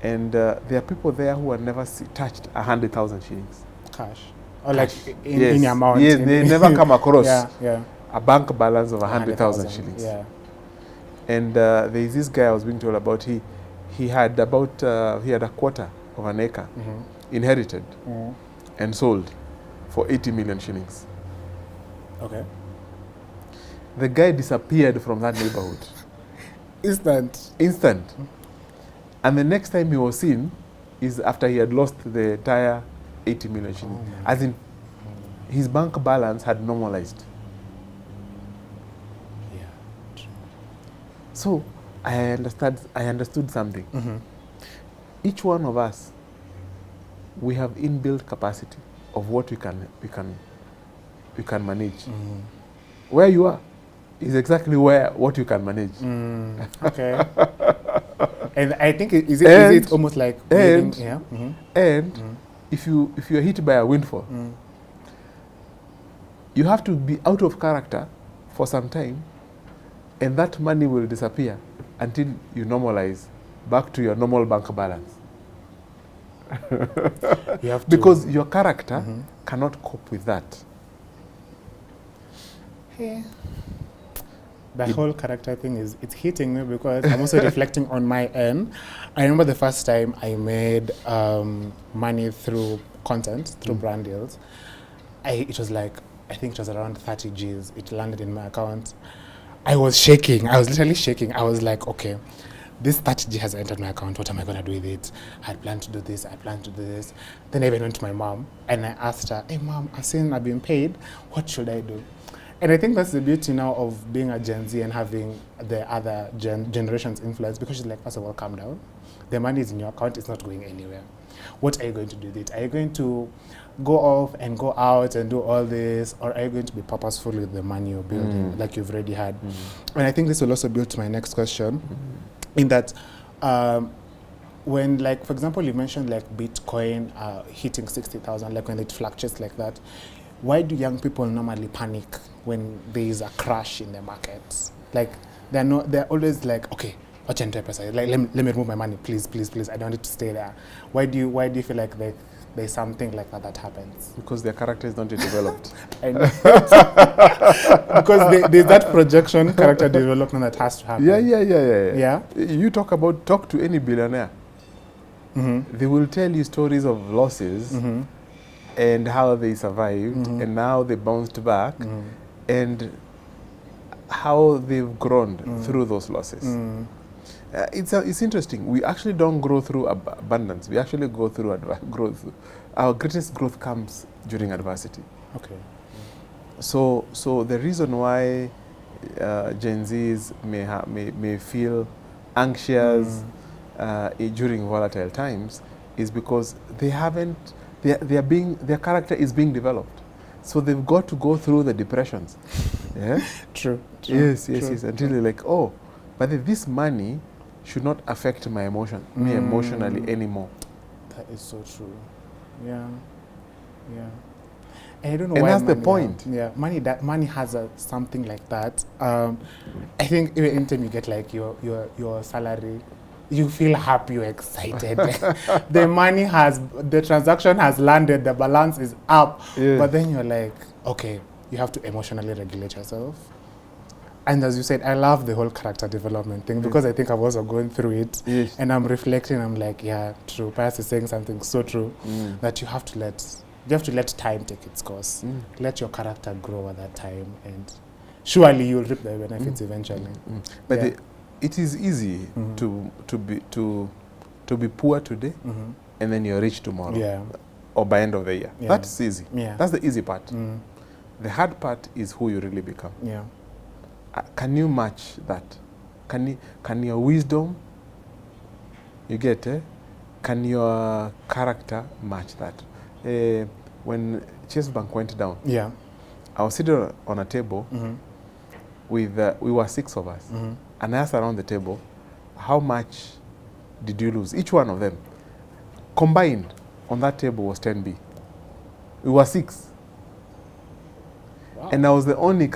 And there are people there who have never touched 100,000 shillings. Cash. Or like in amount. Yes, they never come across a bank balance of 100,000 shillings. Yeah. And there is this guy I was being told about. He had a quarter of an acre inherited and sold for 80 million shillings. Okay. The guy disappeared from that neighborhood. Instant. And the next time he was seen is after he had lost the entire 80 million shillings. As in, his bank balance had normalized. Yeah, true. So I understood something. Each one of us, we have inbuilt capacity of what we can manage. Where you are, is exactly what you can manage. Okay. And I think is it almost like living, yeah. And if you're hit by a windfall, you have to be out of character for some time, and that money will disappear until you normalize back to your normal bank balance. You have to, because your character cannot cope with that. Yeah. The whole character thing it's hitting me because I'm also reflecting on my end. I remember the first time I made money through content, through brand deals. It was like, I think it was around 30 G's. It landed in my account. I was shaking. I was literally shaking. I was like, okay, this 30G has entered my account. What am I going to do with it? I had planned to do this. I planned to do this. Then I even went to my mom and I asked her, hey, mom, I've seen I've been paid. What should I do? And I think that's the beauty now of being a Gen Z and having the other generation's influence, because she's like, first of all, calm down. The money is in your account. It's not going anywhere. What are you going to do with it? Are you going to go off and go out and do all this, or are you going to be purposeful with the money you're building, like you've already had? And I think this will also build to my next question, in that when, like, for example, you mentioned like Bitcoin hitting 60,000, like when it fluctuates like that, why do young people normally panic when there is a crash in the markets? Like, they're always like, okay, like, let me remove my money, please, please, please. I don't need to stay there. Why do you feel like there's something like that happens? Because their character is not yet developed. I know. Because there's that projection, character development that has to happen. Yeah. You talk to any billionaire. They will tell you stories of losses and how they survived and how they bounced back and how they've grown through those losses. It's interesting. We actually don't grow through abundance. We actually go through growth. Our greatest growth comes during adversity. Okay. So the reason why Gen Zs may feel anxious during volatile times is because their character is being developed. So they've got to go through the depressions. Yeah. True. Yes. Until they're like, oh, but this money should not affect me emotionally anymore. That is so true. Yeah. And I don't know and why. And that's the point. Money has something like that. I think even anytime you get like your salary, you feel happy, you're excited. The transaction has landed, the balance is up. Yeah. But then you're like, okay, you have to emotionally regulate yourself. And as you said, I love the whole character development thing because I think I've also gone through it. Yes. And I'm reflecting, I'm like, yeah, true. Pius is saying something so true that you have to let time take its course. Let your character grow at that time, and surely you'll reap the benefits eventually. But it is easy to be poor today and then you're rich tomorrow. Yeah. Or by end of the year. Yeah. That's easy. Yeah. That's the easy part. The hard part is who you really become. Yeah. Can you match that? Can your wisdom, you get it? Can your character match that? When Chase Bank went down, I was sitting on a table with, we were 6 of us. And I asked around the table, how much did you lose? Each one of them. Combined on that table was 10B. We were 6. Wow. And I was the only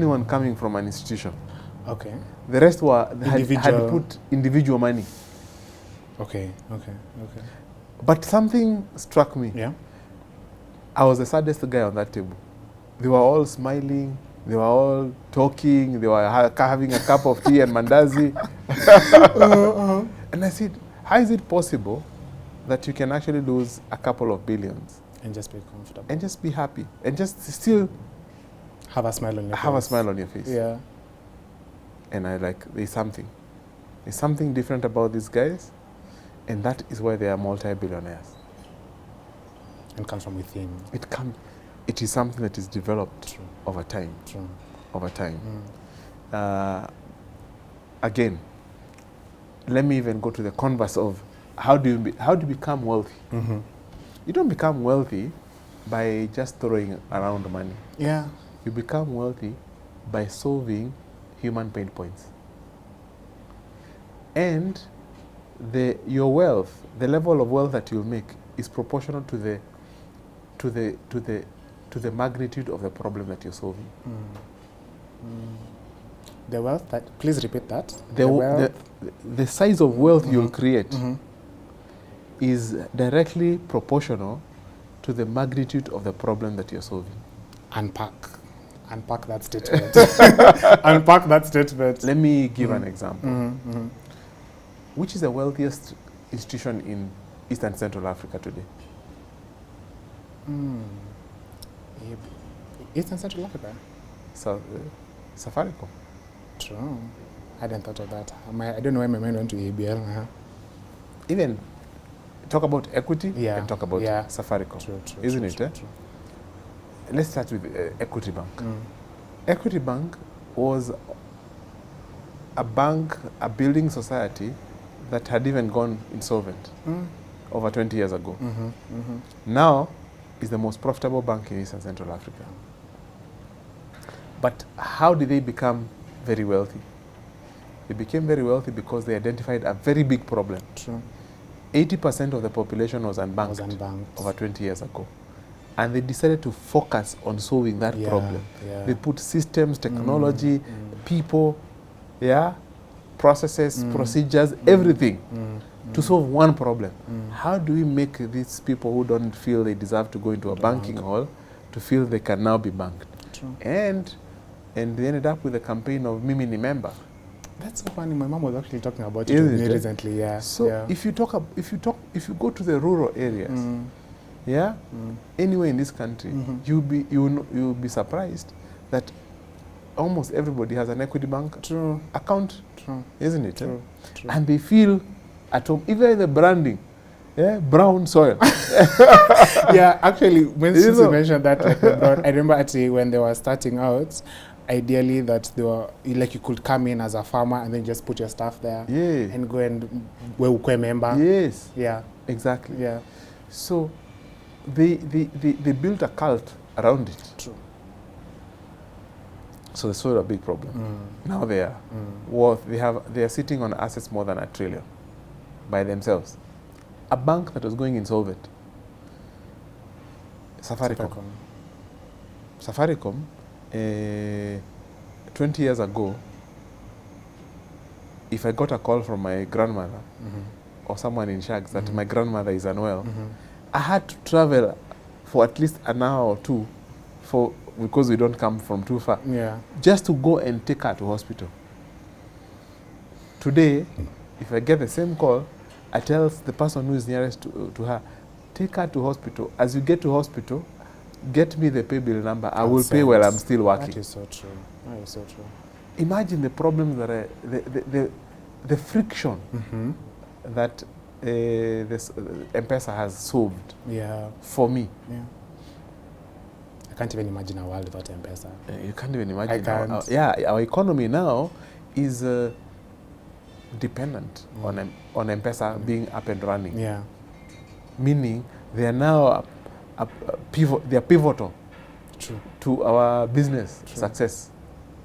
one coming from an institution. Okay. The rest had put individual money. Okay. But something struck me. Yeah. I was the saddest guy on that table. They were all smiling. They were all talking. They were having a cup of tea and mandazi. And I said, how is it possible that you can actually lose a couple of billions and just be comfortable and just be happy and just still have a smile on your face? Have a smile on your face. Yeah. And I there's something different about these guys, and that is why they are multi-billionaires. And comes from within. It is something that is developed over time. True. Over time. Again, let me even go to the converse of how do you become wealthy? You don't become wealthy by just throwing around money. Yeah. You become wealthy by solving human pain points. And your wealth, the level of wealth that you'll make, is proportional to the magnitude of the problem that you're solving. The wealth that, please repeat that. The size of wealth you'll create is directly proportional to the magnitude of the problem that you're solving. Unpack that statement. Unpack that statement. Let me give an example. Which is the wealthiest institution in East and Central Africa today? East and Central Africa? Safaricom. True. I hadn't thought of that. I don't know why my mind went to ABL. Even talk about equity and talk about Yeah. Safaricom. True, Isn't true, it? true, Eh? true. Let's start with Equity Bank. Equity Bank was a bank, a building society that had even gone insolvent over 20 years ago. Now is the most profitable bank in East and Central Africa. But how did they become very wealthy? They became very wealthy because they identified a very big problem. True. 80% of the population was unbanked, over 20 years ago. And they decided to focus on solving that problem. Yeah. They put systems, technology, people, processes, procedures, everything to solve one problem. How do we make these people who don't feel they deserve to go into a banking hall to feel they can now be banked? True. And they ended up with a campaign of Mimi ni member. That's so funny. My mom was actually talking about it with me recently. Yeah. So if you go to the rural areas, anywhere in this country, you'll be surprised that almost everybody has an Equity Bank account. True. Isn't it? True. And they feel at home, even the branding, brown soil. Yeah, actually, when Susie mentioned that, like, I remember actually when they were starting out, ideally that they were like you could come in as a farmer and then just put your stuff there and go and be member. Yes. Yeah. Exactly. Yeah. So they built a cult around it. True. So they solved a big problem. Now they are worth. They are sitting on assets more than $1 trillion by themselves. A bank that was going insolvent. Safaricom. 20 years ago, if I got a call from my grandmother or someone in Shags that my grandmother is unwell, I had to travel for at least an hour or two because we don't come from too far, just to go and take her to hospital. Today, if I get the same call, I tell the person who is nearest to her, take her to hospital. As you get to hospital, get me the pay bill number. I will pay while I'm still working. That is so true. That is so true. Imagine the problems that the friction that this M-Pesa has solved for me. Yeah. I can't even imagine a world without M-Pesa. You can't even imagine. I can't. Our economy now is dependent on M-Pesa being up and running. Yeah. Meaning they are now they are pivotal to our business success.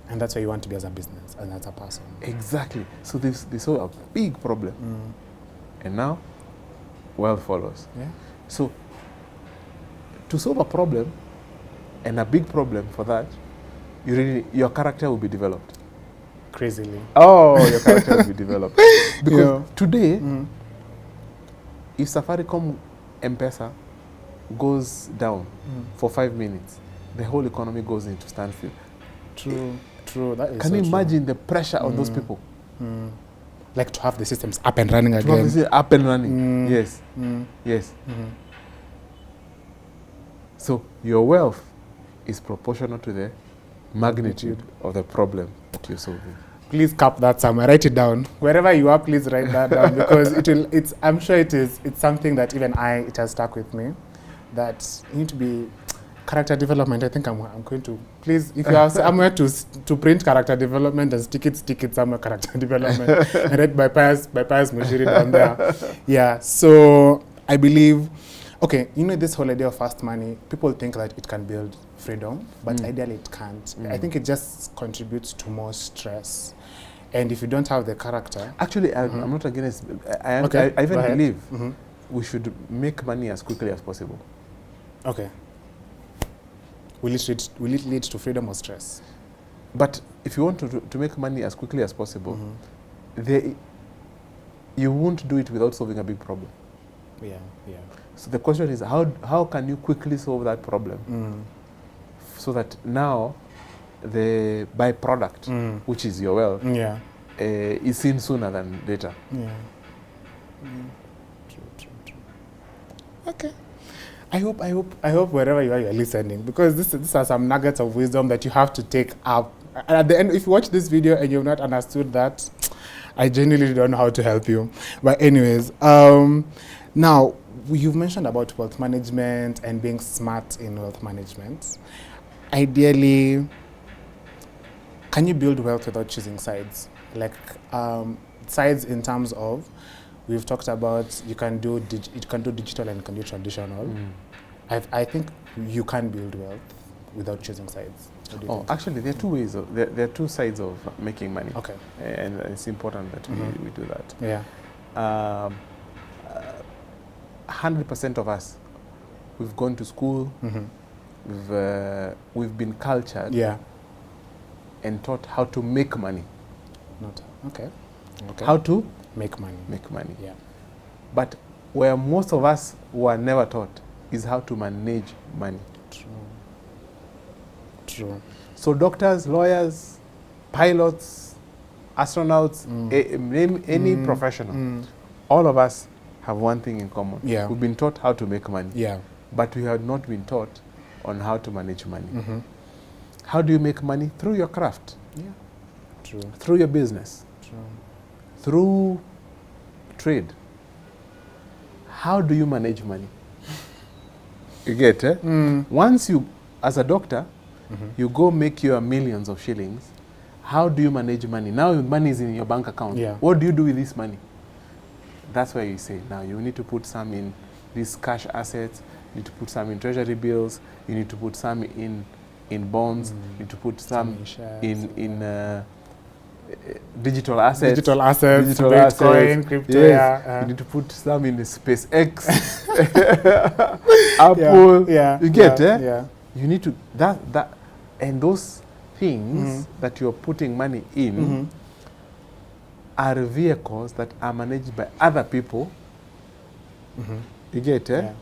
And that's where you want to be as a business and as a person. Exactly. So they saw a big problem. And now, wealth follows. Yeah. So to solve a problem, and a big problem for that, your character will be developed. Crazily. Oh, your character will be developed. Because today, if Safaricom M-Pesa goes down for 5 minutes, the whole economy goes into standstill. True. That is Can you imagine the pressure on those people? Like to have the systems up and running again. Up and running. Yes. Yes. So your wealth is proportional to the magnitude of the problem that you're solving. Please cap that somewhere. Write it down. Wherever you are, please write that down because I'm sure it's something that even it has stuck with me. That you need to be character development. I think I'm going to please, if you have somewhere to print character development and stick it somewhere, character development and read by Pius Mushiri down there. Yeah. So I believe Okay, you know this whole idea of fast money, people think that it can build freedom, but ideally it can't. I think it just contributes to more stress. And if you don't have the character... Actually, I'm not against... I Okay, I even go ahead. believe we should make money as quickly as possible. Okay. Will it lead to freedom or stress? But if you want to make money as quickly as possible, you won't do it without solving a big problem. Yeah, yeah. So the question is, how can you quickly solve that problem so that now the byproduct, which is your wealth, is seen sooner than later? Yeah. True. Okay. I hope wherever you are, you're listening, because these are some nuggets of wisdom that you have to take up. And at the end, if you watch this video and you've not understood that, I genuinely don't know how to help you. But anyways, now you've mentioned about wealth management and being smart in wealth management. Ideally, can you build wealth without choosing sides? Like sides in terms of, we've talked about you can do digital and you can do traditional. I think you can build wealth without choosing sides. What do you think? Actually, there are two ways. There are two sides of making money. Okay. And it's important that we do that. Yeah. 100% of us, we've gone to school. We've been cultured. Yeah. And taught how to make money. Okay. How to make money. Yeah. But where most of us were never taught is how to manage money. True. So doctors, lawyers, pilots, astronauts, name any professional, all of us have one thing in common. Yeah. We've been taught how to make money. Yeah. But we have not been taught on how to manage money. How do you make money? Through your craft. Yeah. True. Through your business. True. Through trade. How do you manage money? You get it? Once you, as a doctor, you go make your millions of shillings. How do you manage money? Now your money is in your bank account. Yeah. What do you do with this money? That's why you say, now you need to put some in these cash assets, you need to put some in treasury bills, you need to put some in bonds, you need to put some in digital assets. Bitcoin, crypto. Yes. You need to put some in the SpaceX, Apple. Yeah. You get it? Yeah. You need to and those things that you're putting money in are vehicles that are managed by other people. You get it? Yeah.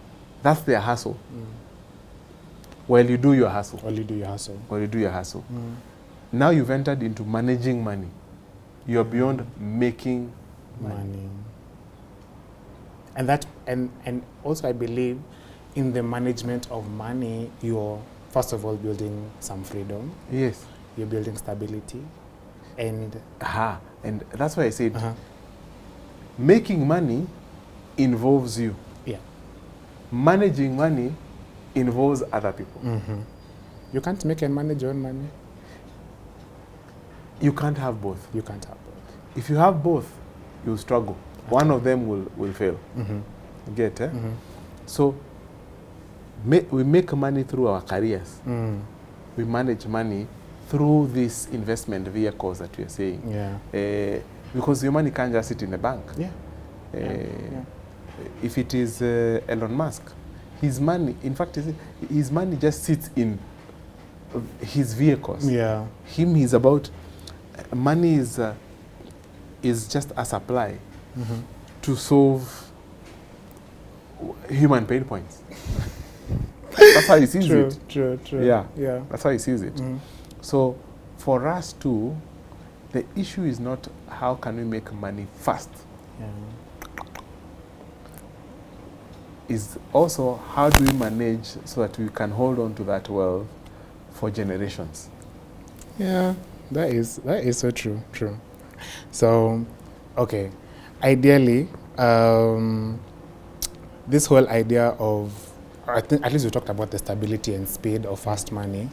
That's their hustle. While you do your hustle. Now you've entered into managing money. You're beyond making money. And also I believe in the management of money, you're first of all building some freedom. Yes. You're building stability. And and that's why I said making money involves you. Yeah. Managing money involves other people. You can't make and manage your own money. You can't have both. If you have both, you'll struggle. One of them will fail. You get it? So we make money through our careers. We manage money through these investment vehicles that we are saying. Yeah. Because your money can't just sit in the bank. Yeah. If it is Elon Musk, his money, in fact, his money just sits in his vehicles. Yeah. He's about, money is just a supply to solve human pain points. That's how he sees it. True. Yeah. That's how he sees it. So for us too, the issue is not how can we make money fast. Is also how do we manage so that we can hold on to that wealth for generations. Yeah, that is so true. So, okay, ideally, this whole idea of, I think at least we talked about the stability and speed of fast money.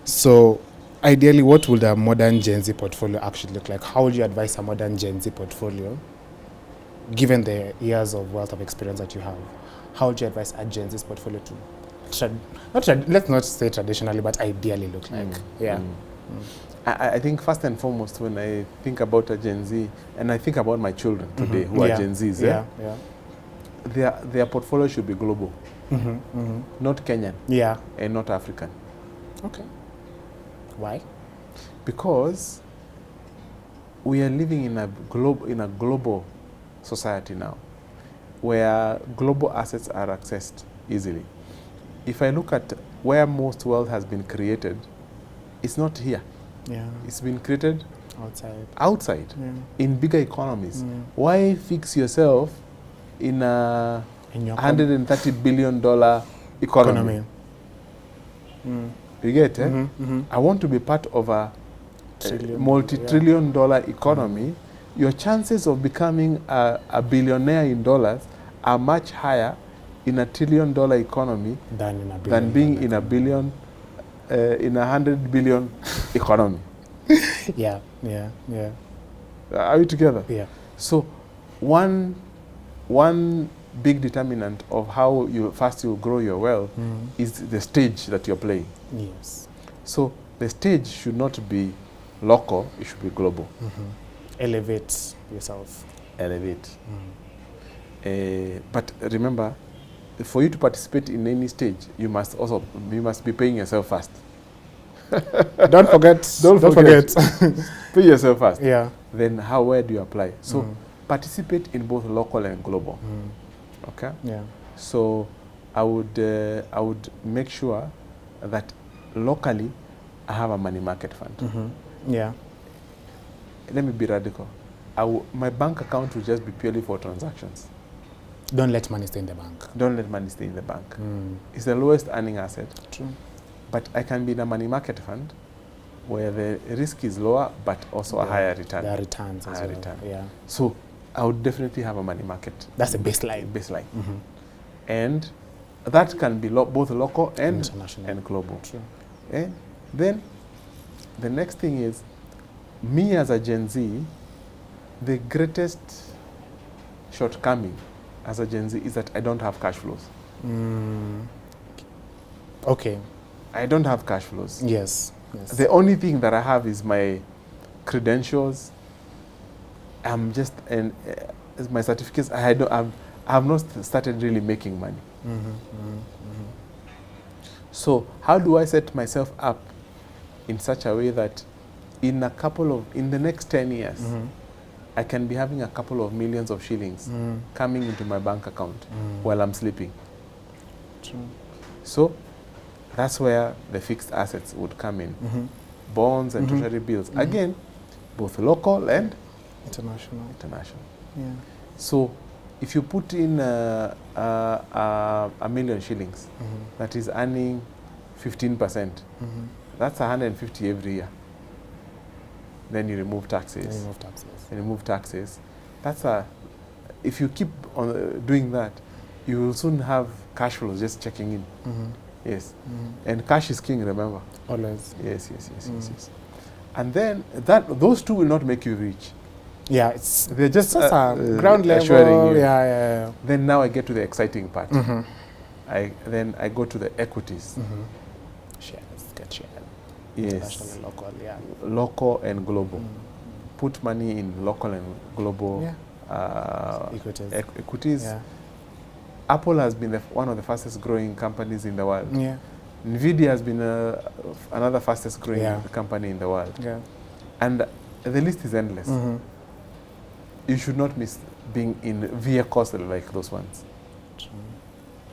So, ideally, what would a modern Gen Z portfolio actually look like? How would you advise a modern Gen Z portfolio given the years of wealth of experience that you have, how would you advise a Gen Z's portfolio to, let's not say traditionally, but ideally look like? I think first and foremost, when I think about a Gen Z, and I think about my children today who are Gen Zs, their portfolio should be global, not Kenyan, and not African. Okay. Why? Because we are living in a global society now, where global assets are accessed easily. If I look at where most wealth has been created, it's not here. Yeah. It's been created outside in bigger economies. Why fix yourself in a $130 billion economy? You get it? I want to be part of a multi-trillion dollar economy. Your chances of becoming a billionaire in dollars are much higher in a $1 trillion economy than being in a billion, in a 100 billion economy. Yeah. Are we together? Yeah. So one big determinant of how you grow your wealth is the stage that you're playing. Yes. So the stage should not be local, it should be global. Elevate yourself. Elevate. But remember, for you to participate in any stage, you must be paying yourself first. Don't forget. Pay yourself first. Yeah. Then where do you apply? So participate in both local and global. Okay? Yeah. So I would make sure that locally I have a money market fund. Yeah. Let me be radical. My bank account will just be purely for transactions. Don't let money stay in the bank. Don't let money stay in the bank. It's the lowest earning asset. True. But I can be in a money market fund where the risk is lower, but also a higher return. There are returns as well. Return. Yeah. So I would definitely have a money market. That's a baseline. And that can be both local and international and global. True. And then the next thing is, me as a Gen Z, the greatest shortcoming as a Gen Z is that I don't have cash flows. Okay. I don't have cash flows. Yes. The only thing that I have is my credentials. I'm just my certificates. I have not started really making money. So how do I set myself up in such a way that in the next 10 years, I can be having a couple of millions of shillings coming into my bank account while I'm sleeping? True. So that's where the fixed assets would come in. Bonds and treasury bills. Again, both local and international. Yeah. So if you put in a million shillings, that is earning 15%, that's 150 every year. Then you remove taxes. If you keep on doing that, you will soon have cash flows just checking in. Yes. And cash is king, remember? Always. Yes. And then those two will not make you rich. Yeah, they're just ground level. Assuring you. Yeah. Then now I get to the exciting part. Then I go to the equities. Shares, get shares. Yes. International, local, yeah. Local and global. Put money in local and global equities. Yeah. Apple has been one of the fastest growing companies in the world. Yeah. Nvidia has been another fastest growing company in the world. Yeah. And the list is endless. You should not miss being in vehicles like those ones. True.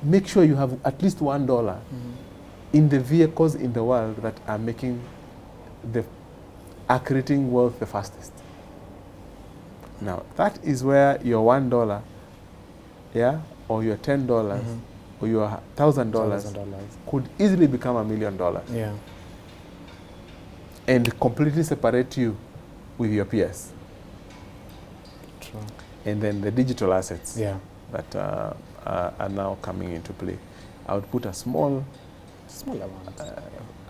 Make sure you have at least $1 in the vehicles in the world that are creating wealth the fastest. Now, that is where your $1, or your $10, or your $1,000 could easily become $1 million. Yeah. And completely separate you with your peers. True. And then the digital assets that are now coming into play. I would put a small amount,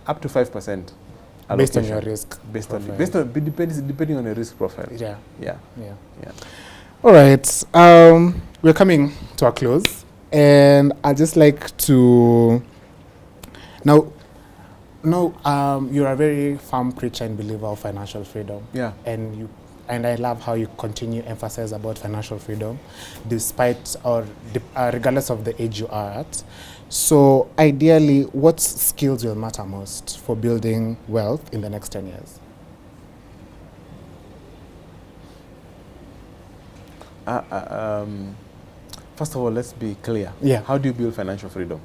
up to 5%. Based on your risk. Depending on the risk profile. Yeah. All right. We're coming to a close, and I'd just like to now. No, you're a very firm preacher and believer of financial freedom. Yeah. And I love how you continue emphasize about financial freedom, despite or regardless of the age you are at. So, ideally, what skills will matter most for building wealth in the next 10 years? First of all, let's be clear. Yeah. How do you build financial freedom?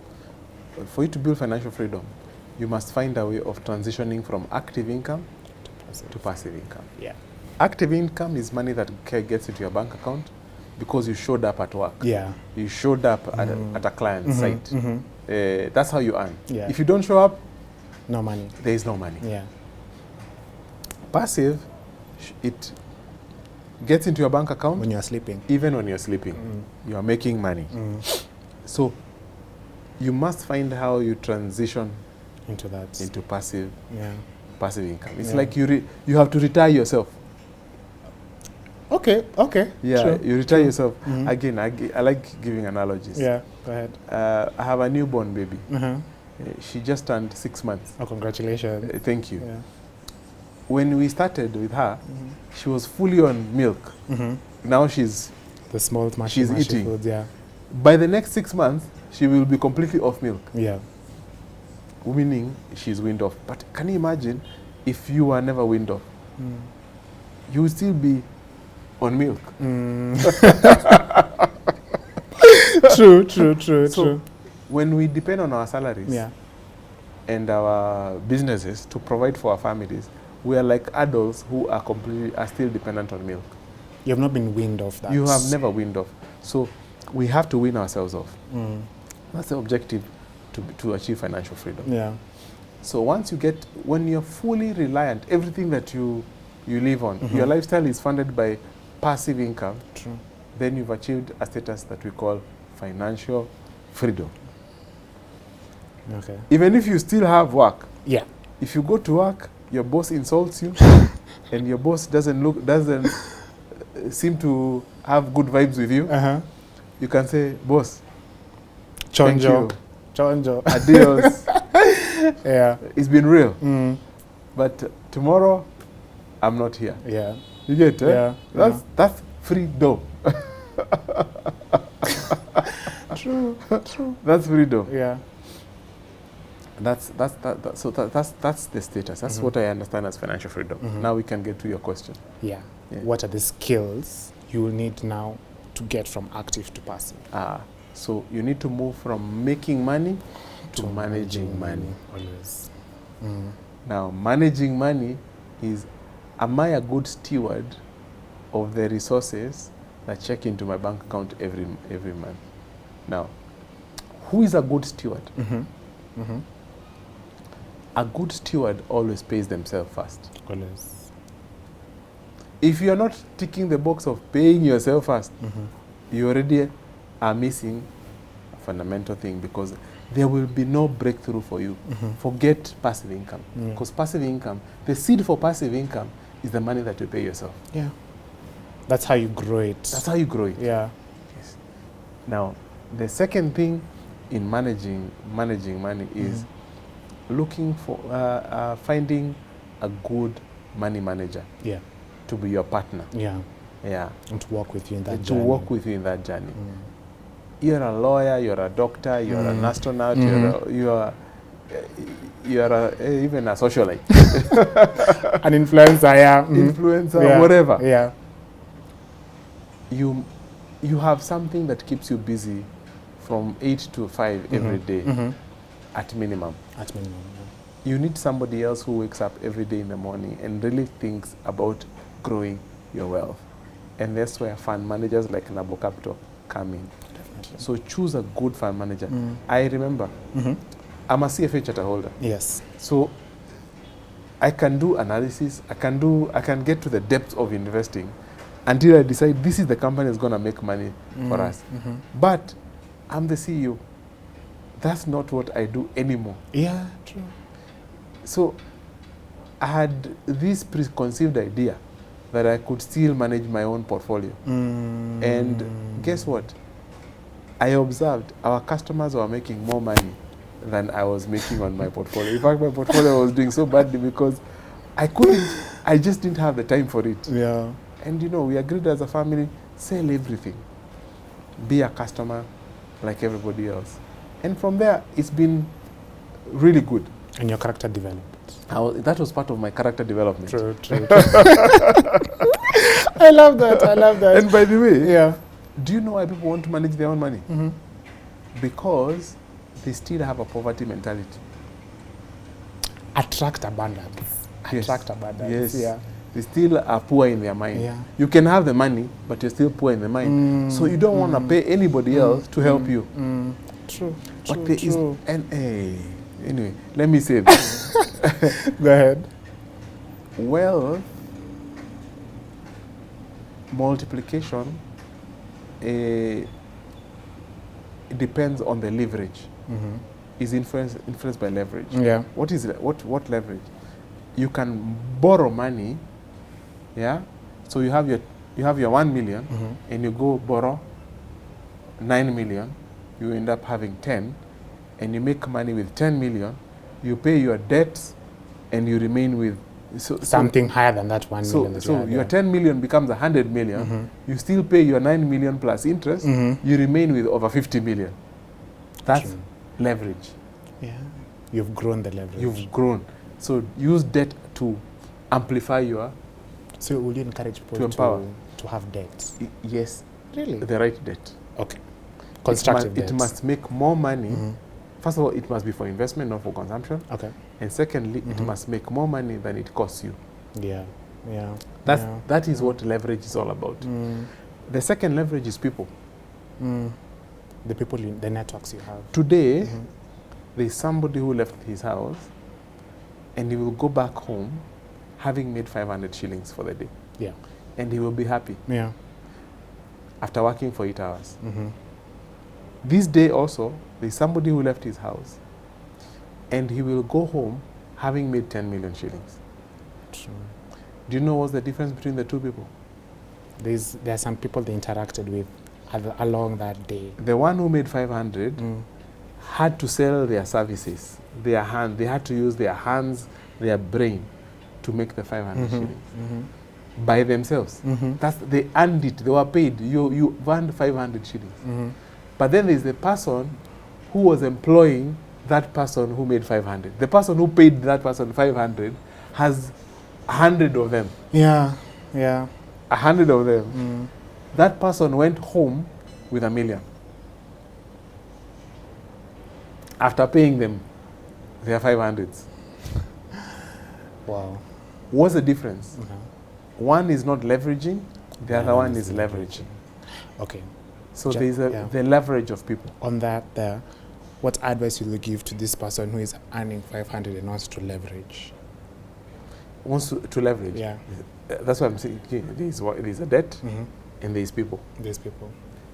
For you to build financial freedom, you must find a way of transitioning from active income to passive income. Yeah. Active income is money that gets into your bank account because you showed up at work. Yeah. You showed up at a client's site. That's how you earn. Yeah. If you don't show up, No money. there is no money. Yeah. Passive, it gets into your bank account When you're sleeping. even when you're sleeping. You are making money. So you must find how you transition Into that. into passive Yeah. income. It's Yeah. like you have to retire yourself. Okay. Yeah, True. you retire yourself. Mhm. Again, I like giving analogies. Yeah. Go ahead. I have a newborn baby. Uh-huh. She just turned 6 months. Oh, congratulations. Thank you. Yeah. When we started with her, she was fully on milk. Now she's The small She's mashy eating. foods. Yeah. by the next 6 months, she will be completely off milk, Yeah. meaning she's weaned off. But can you imagine if you were never weaned off? You would still be on milk. True. So when we depend on our salaries Yeah. and our businesses to provide for our families, we are like adults who are still dependent on milk. You have not been weaned off that. You have never weaned off. So we have to wean ourselves off. That's the objective to achieve financial freedom. Yeah. So when you're fully reliant, everything that you live on, your lifestyle is funded by passive income, True. then you've achieved a status that we call financial freedom. Okay. Even if you still have work, Yeah. if you go to work, your boss insults you, and your boss doesn't seem to have good vibes with you, Uh-huh. you can say, boss, thank Chonjo. you, Chonjo. adios, Yeah. it's been real, Mm. but tomorrow, I'm not here. Yeah. You get it? Yeah. That's freedom. True. That's freedom. Yeah. That's the status. That's what I understand as financial freedom. Now we can get to your question. Yeah. Yeah. What are the skills you will need now to get from active to passive? So you need to move from making money to managing money. Always. Now, managing money is, am I a good steward of the resources that check into my bank account every month? Now, who is a good steward? A good steward always pays themselves first. Always. If you are not ticking the box of paying yourself first, you already are missing a fundamental thing, because there will be no breakthrough for you. Forget passive income. Because passive income, the seed for passive income is the money that you pay yourself. Yeah. That's how you grow it. That's how you grow it. Yeah. Yes. Now, the second thing in managing money is looking for finding a good money manager Yeah. to be your partner. Yeah. Yeah. And to work with you in that To journey. work with you in that journey. You're a lawyer, you're a doctor, you're an astronaut, you're even a socialite. An influencer, yeah. Influencer, Yeah. whatever. Yeah. You have something that keeps you busy from 8 to 5 every day at minimum. At minimum, You need somebody else who wakes up every day in the morning and really thinks about growing your wealth. And that's where fund managers like Nabo Capital come in. Definitely. So choose a good fund manager. I remember, I'm a CFA charter holder. Yes. So I can do analysis, I can get to the depth of investing until I decide this is the company that's going to make money for us. But I'm the CEO. That's not what I do anymore. Yeah, true. So I had this preconceived idea that I could still manage my own portfolio. And guess what? I observed our customers were making more money than I was making on my portfolio. In fact, my portfolio was doing so badly because I just didn't have the time for it. Yeah. And you know, we agreed as a family, sell everything. Be a customer like everybody else. And from there, it's been really good. And your character developed. That was part of my character development. True. I love that. And by the way, yeah. do you know why people want to manage their own money? Because they still have a poverty mentality. Attract abundance. Yes. Attract abundance. Yes. Yeah. They still are poor in their mind. Yeah. You can have the money, but you're still poor in the mind. So you don't want to pay anybody else to help you. True. But there is, and anyway, let me say this. Go ahead. Wealth multiplication, it depends on the leverage. Is influenced by leverage. Yeah. What is what leverage? You can borrow money, yeah. So you have your 1 million, and you go borrow 9 million. You end up having 10, and you make money with 10 million. You pay your debts, and you remain with something higher than that 1 million. So your 10 million becomes 100 million. You still pay your 9 million plus interest. You remain with over 50 million. That's leverage. Yeah. You've grown the leverage. You've grown. So use debt to amplify your. So would you encourage people to have debts? Yes. Really? The right debt. Okay. Constructive debts. It must make more money. First of all, it must be for investment, not for consumption. Okay. And secondly, it must make more money than it costs you. Yeah. That is what leverage is all about. The second leverage is people. The people, the networks you have. Today, there is somebody who left his house and he will go back home having made 500 shillings for the day. Yeah. And he will be happy. Yeah. After working for 8 hours. This day also, there is somebody who left his house and he will go home having made 10 million shillings. True. Do you know what's the difference between the two people? There are some people they interacted with along that day. The one who made 500 had to sell their services, their hand. They had to use their hands, their brain to make the 500 shillings by themselves. They earned it. They were paid. You earned 500 shillings. But then there's the person who was employing that person who made 500. The person who paid that person 500 has 100 of them. Yeah. 100 of them. That person went home with 1 million. After paying them their 500s. Wow. What's the difference? One is not leveraging, the other one is leveraging. Okay. So there's the leverage of people. On that there, what advice will you give to this person who is earning 500 and wants to leverage? Wants to leverage? Yeah. That's what I'm saying. There's a debt and there's people. There's people.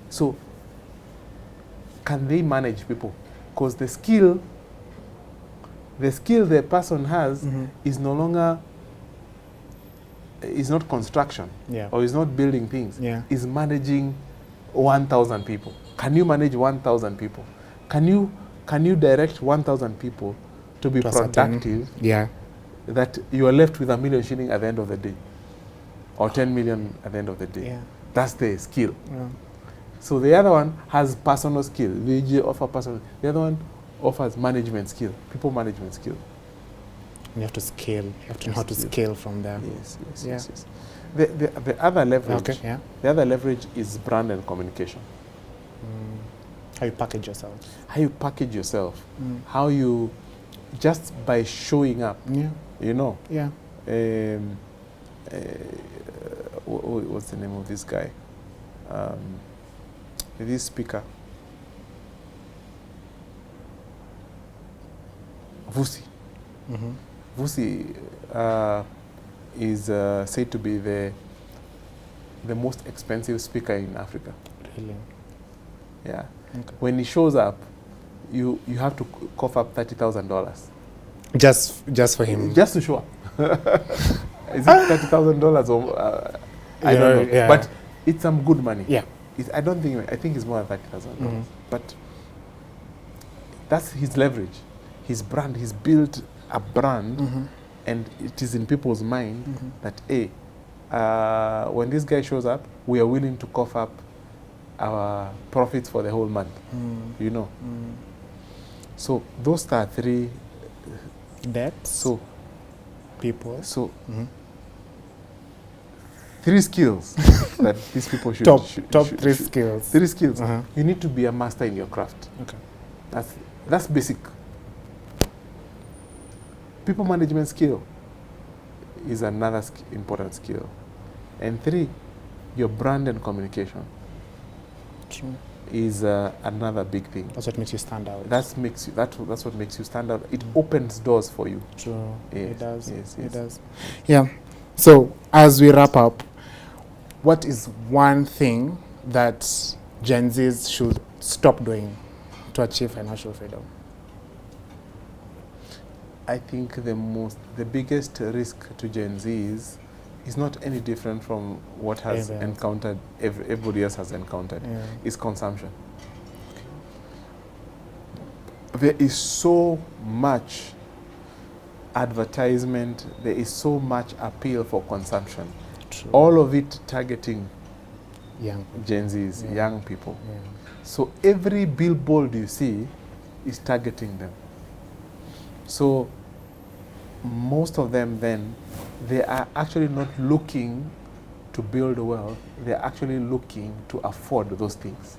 So can they manage people? Because the skill the person has is no longer, is not construction or is not building things. Is managing 1,000 people. Can you manage 1,000 people? Can you direct 1,000 people to be productive? That you are left with 1 million shilling at the end of the day, or 10 million at the end of the day. That's the skill. So the other one has personal skill. They offer personal. The other one offers management skill, people management skill. You have to scale. You have to know how to scale from there. Yes. The other leverage. The other leverage is brand and communication. How you package yourself. How you package yourself. How you, just by showing up. You know. What's the name of this guy? This speaker. Vusi. Vusi is said to be the most expensive speaker in Africa. Really? Yeah. Okay. When he shows up, you have to cough up $30,000. Just for him. Just to show up. Is it $30,000 or I don't know, Yeah. but it's some good money. Yeah. I think it's more than $30,000. But that's his leverage, his brand. He's built a brand, and it is in people's mind that, hey, when this guy shows up, we are willing to cough up our profits for the whole month. You know. So those are three. Debts. So people. So. Three skills that these people should top should, three skills. Three skills. Uh-huh. You need to be a master in your craft. Okay. That's basic. People management skill is another important skill. And three, your brand and communication. True. Is another big thing. That's what makes you stand out. That's what makes you stand out. It opens doors for you. True. Yes, It does. yes, It yes. does. Yeah. So as we wrap up, what is one thing that Gen Zs should stop doing to achieve financial freedom? I think the biggest risk to Gen Zs is not any different from what has encountered everybody else has encountered. Yeah. Is consumption. There is so much advertisement, there is so much appeal for consumption. True. All of it targeting Young. Gen Zs, young people. Yeah. So every billboard you see is targeting them. So most of them then, they are actually not looking to build wealth, they're actually looking to afford those things.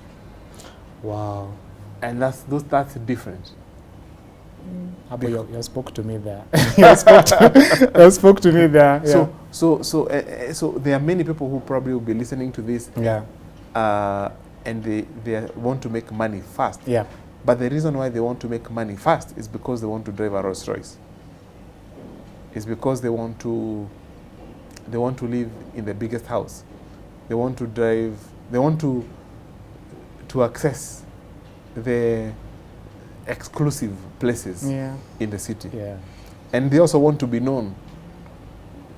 Wow. And that's different. How about you spoke to me there. You spoke to me there. Yeah. So there are many people who probably will be listening to this. Yeah. And they want to make money fast. Yeah. But the reason why they want to make money fast is because they want to drive a Rolls Royce. It's because they want to live in the biggest house. They want to drive. They want to access the exclusive places in the city. Yeah. And they also want to be known.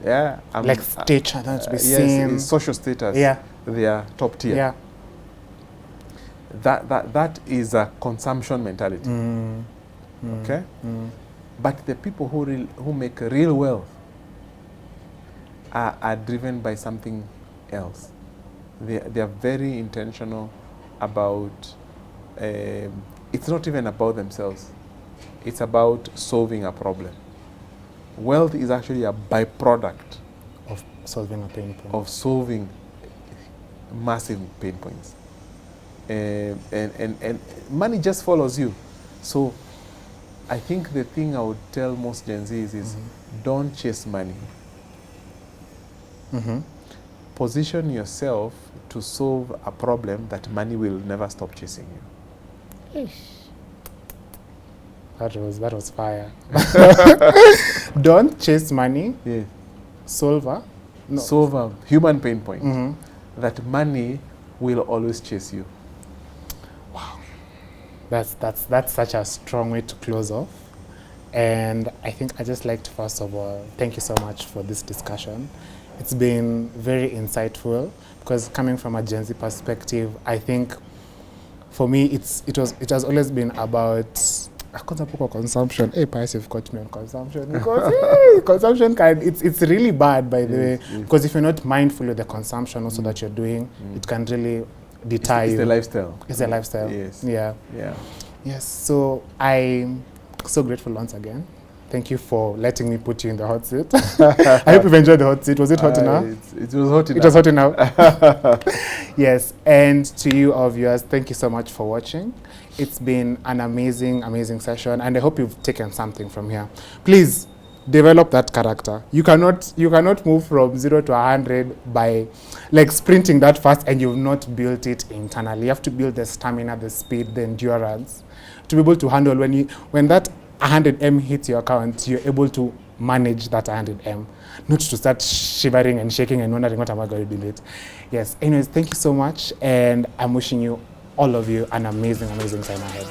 Yeah. Like stature, to be yes, seen. Social status. Yeah. They are top tier. Yeah. That is a consumption mentality. Okay? But the people who make real wealth are driven by something else. They are very intentional about, it's not even about themselves. It's about solving a problem. Wealth is actually a byproduct of solving a pain point. Of solving massive pain points. And money just follows you. So I think the thing I would tell most Gen Zs is don't chase money. Position yourself to solve a problem that money will never stop chasing you. That was fire. Don't chase money. Yeah. Solve a human pain point that money will always chase you. Wow. That's such a strong way to close off. And I think I just like to, first of all, thank you so much for this discussion. It's been very insightful because coming from a Gen Z perspective, I think for me it has always been about consumption. Hey, Pius, you've got me on consumption because consumption it's really bad, by the way, because if you're not mindful of the consumption also that you're doing, it can really deter you. It's the lifestyle. It's a lifestyle. Yes. Yeah. Yeah. Yes. So I'm so grateful once again. Thank you for letting me put you in the hot seat. I hope you've enjoyed the hot seat. Was it hot enough? It was hot enough. It was hot enough. Yes. And to you, our viewers, thank you so much for watching. It's been an amazing, amazing session, and I hope you've taken something from here. Please develop that character. You cannot move from 0 to 100 by like sprinting that fast, and you've not built it internally. You have to build the stamina, the speed, the endurance to be able to handle when that 100M hits your account, you're able to manage that 100M, not to start shivering and shaking and wondering what am I going to do with it. Yes. Anyways, thank you so much, and I'm wishing you, all of you, an amazing, amazing time ahead.